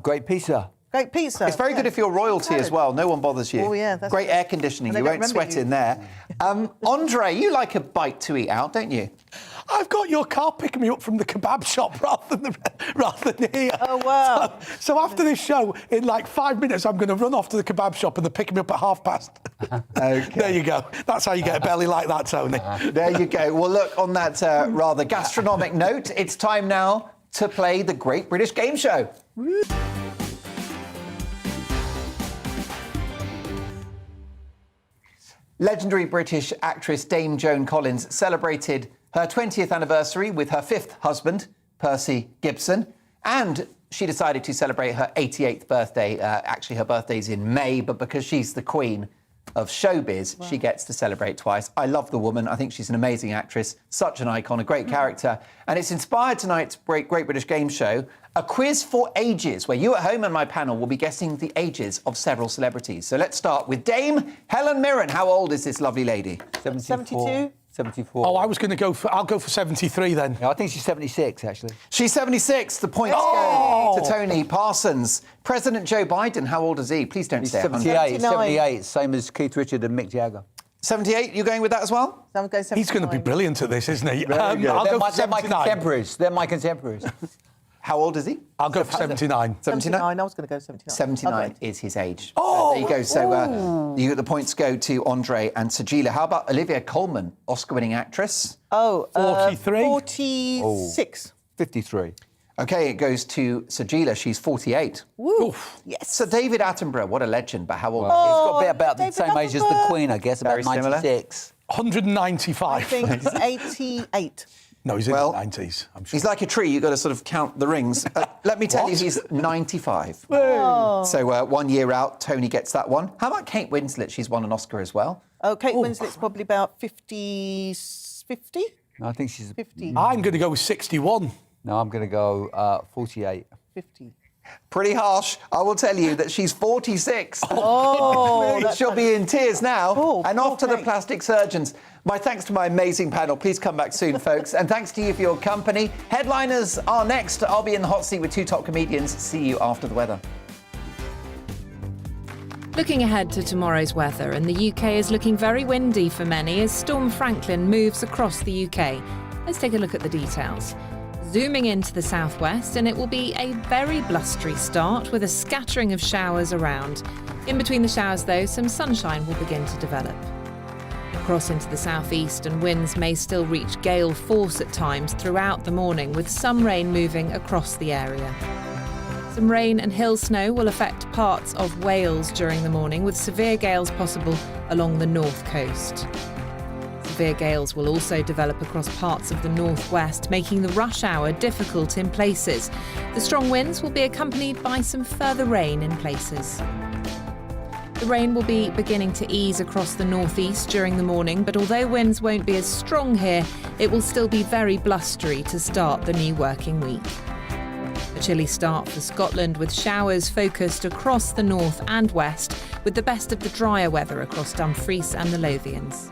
Great pizza. Great pizza. It's very good if you're royalty as well. No one bothers you. Oh, yeah. That's great air conditioning. You won't sweat in there. Andre, you like a bite to eat out, don't you? I've got your car picking me up from the kebab shop rather than here. Oh, wow. So after this show, in like 5 minutes, I'm going to run off to the kebab shop and they're picking me up at past. Okay. There you go. That's how you get a belly like that, Tony. There you go. Well, look, on that rather gastronomic note, it's time now to play the Great British Game Show. Legendary British actress Dame Joan Collins celebrated her 20th anniversary with her 5th husband, Percy Gibson, and she decided to celebrate her 88th birthday. Actually, her birthday's in May, but because she's the queen of showbiz, she gets to celebrate twice. I love the woman. I think she's an amazing actress, such an icon, a great character. And it's inspired tonight's Great British Game Show, a quiz for ages, where you at home and my panel will be guessing the ages of several celebrities. So let's start with Dame Helen Mirren. How old is this lovely lady? 72. 74. Oh, I was going to go for... I'll go for 73 then. No, I think she's 76, actually. She's 76. The points go to Tony Parsons. President Joe Biden, how old is he? Please don't say 78. 78, same as Keith Richards and Mick Jagger. 78, you going with that as well? I'm going 79. He's going to be brilliant at this, isn't he? Very good. I'll go for They're my 79. contemporaries. They're my contemporaries. How old is he? I'll go for 79. 79. I was going to go 79. 79 is his age. Oh! There you go. So the points go to Andre and Sajila. How about Olivia Colman, Oscar-winning actress? 43? 46. 53. OK, it goes to Sajila. She's 48. Woo. Yes. So David Attenborough, what a legend, but how old? He's got to be about the David same age as the Queen, I guess, about Very similar. 96. 195. I think it's 88. No, he's in the 90s, I'm sure. He's like a tree. You've got to sort of count the rings. Let me tell you, he's 95. Oh. So 1 year out, Tony gets that one. How about Kate Winslet? She's won an Oscar as well. Oh, Kate Winslet's probably about 50? I think she's 50. I'm going to go with 61. No, I'm going to go 48. 50. Pretty harsh. I will tell you that she's 46. Oh, she'll be in tears now. And off to the plastic surgeons. My thanks to my amazing panel. Please come back soon, folks. And thanks to you for your company. Headliners are next. I'll be in the hot seat with two top comedians. See you after the weather. Looking ahead to tomorrow's weather, and the UK is looking very windy for many as Storm Franklin moves across the UK. Let's take a look at the details. Zooming into the southwest, and it will be a very blustery start with a scattering of showers around. In between the showers, though, some sunshine will begin to develop. Across into the southeast, and winds may still reach gale force at times throughout the morning, with some rain moving across the area. Some rain and hill snow will affect parts of Wales during the morning, with severe gales possible along the north coast. Severe gales will also develop across parts of the northwest, making the rush hour difficult in places. The strong winds will be accompanied by some further rain in places. The rain will be beginning to ease across the northeast during the morning, but although winds won't be as strong here, it will still be very blustery to start the new working week. A chilly start for Scotland, with showers focused across the north and west, with the best of the drier weather across Dumfries and the Lothians.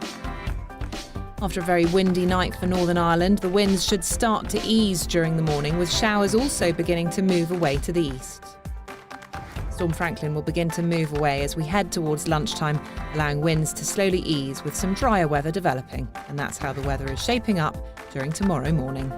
After a very windy night for Northern Ireland, the winds should start to ease during the morning, with showers also beginning to move away to the east. Storm Franklin will begin to move away as we head towards lunchtime, allowing winds to slowly ease with some drier weather developing. And that's how the weather is shaping up during tomorrow morning.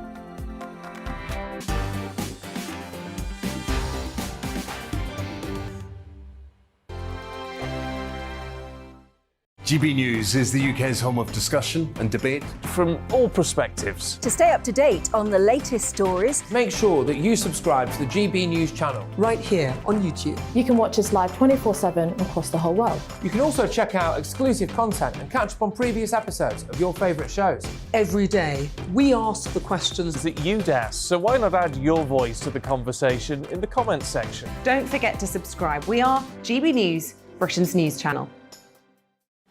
GB News is the UK's home of discussion and debate from all perspectives. To stay up to date on the latest stories, make sure that you subscribe to the GB News channel right here on YouTube. You can watch us live 24/7 across the whole world. You can also check out exclusive content and catch up on previous episodes of your favourite shows. Every day, we ask the questions that you'd ask, so why not add your voice to the conversation in the comments section? Don't forget to subscribe. We are GB News, Britain's news channel.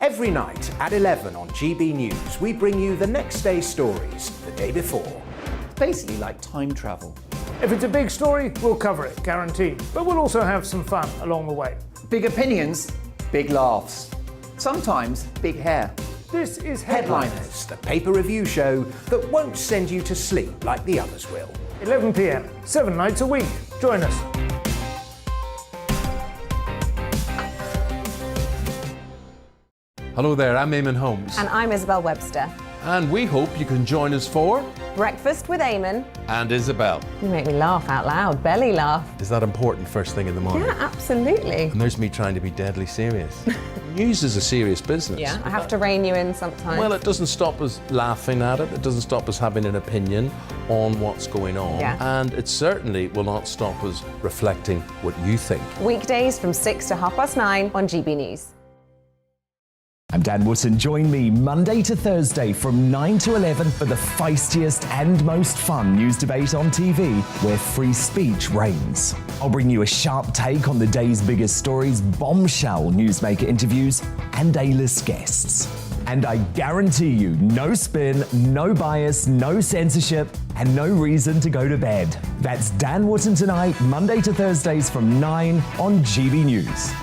Every night at 11 on GB News, we bring you the next day's stories the day before. It's basically like time travel. If it's a big story, we'll cover it, guaranteed. But we'll also have some fun along the way. Big opinions, big laughs. Sometimes big hair. This is Headliners, the paper review show that won't send you to sleep like the others will. 11 p.m, 7 nights a week. Join us. Hello there, I'm Eamon Holmes. And I'm Isabel Webster. And we hope you can join us for Breakfast with Eamon and Isabel. You make me laugh out loud, belly laugh. Is that important first thing in the morning? Yeah, absolutely. And there's me trying to be deadly serious. News is a serious business. Yeah, I have to rein you in sometimes. Well, it doesn't stop us laughing at it. It doesn't stop us having an opinion on what's going on. Yeah. And it certainly will not stop us reflecting what you think. Weekdays from 6 to 9:30 on GB News. I'm Dan Wootton. Join me Monday to Thursday from 9 to 11 for the feistiest and most fun news debate on TV, where free speech reigns. I'll bring you a sharp take on the day's biggest stories, bombshell newsmaker interviews, and A-list guests. And I guarantee you, no spin, no bias, no censorship, and no reason to go to bed. That's Dan Wootton tonight, Monday to Thursdays from 9 on GB News.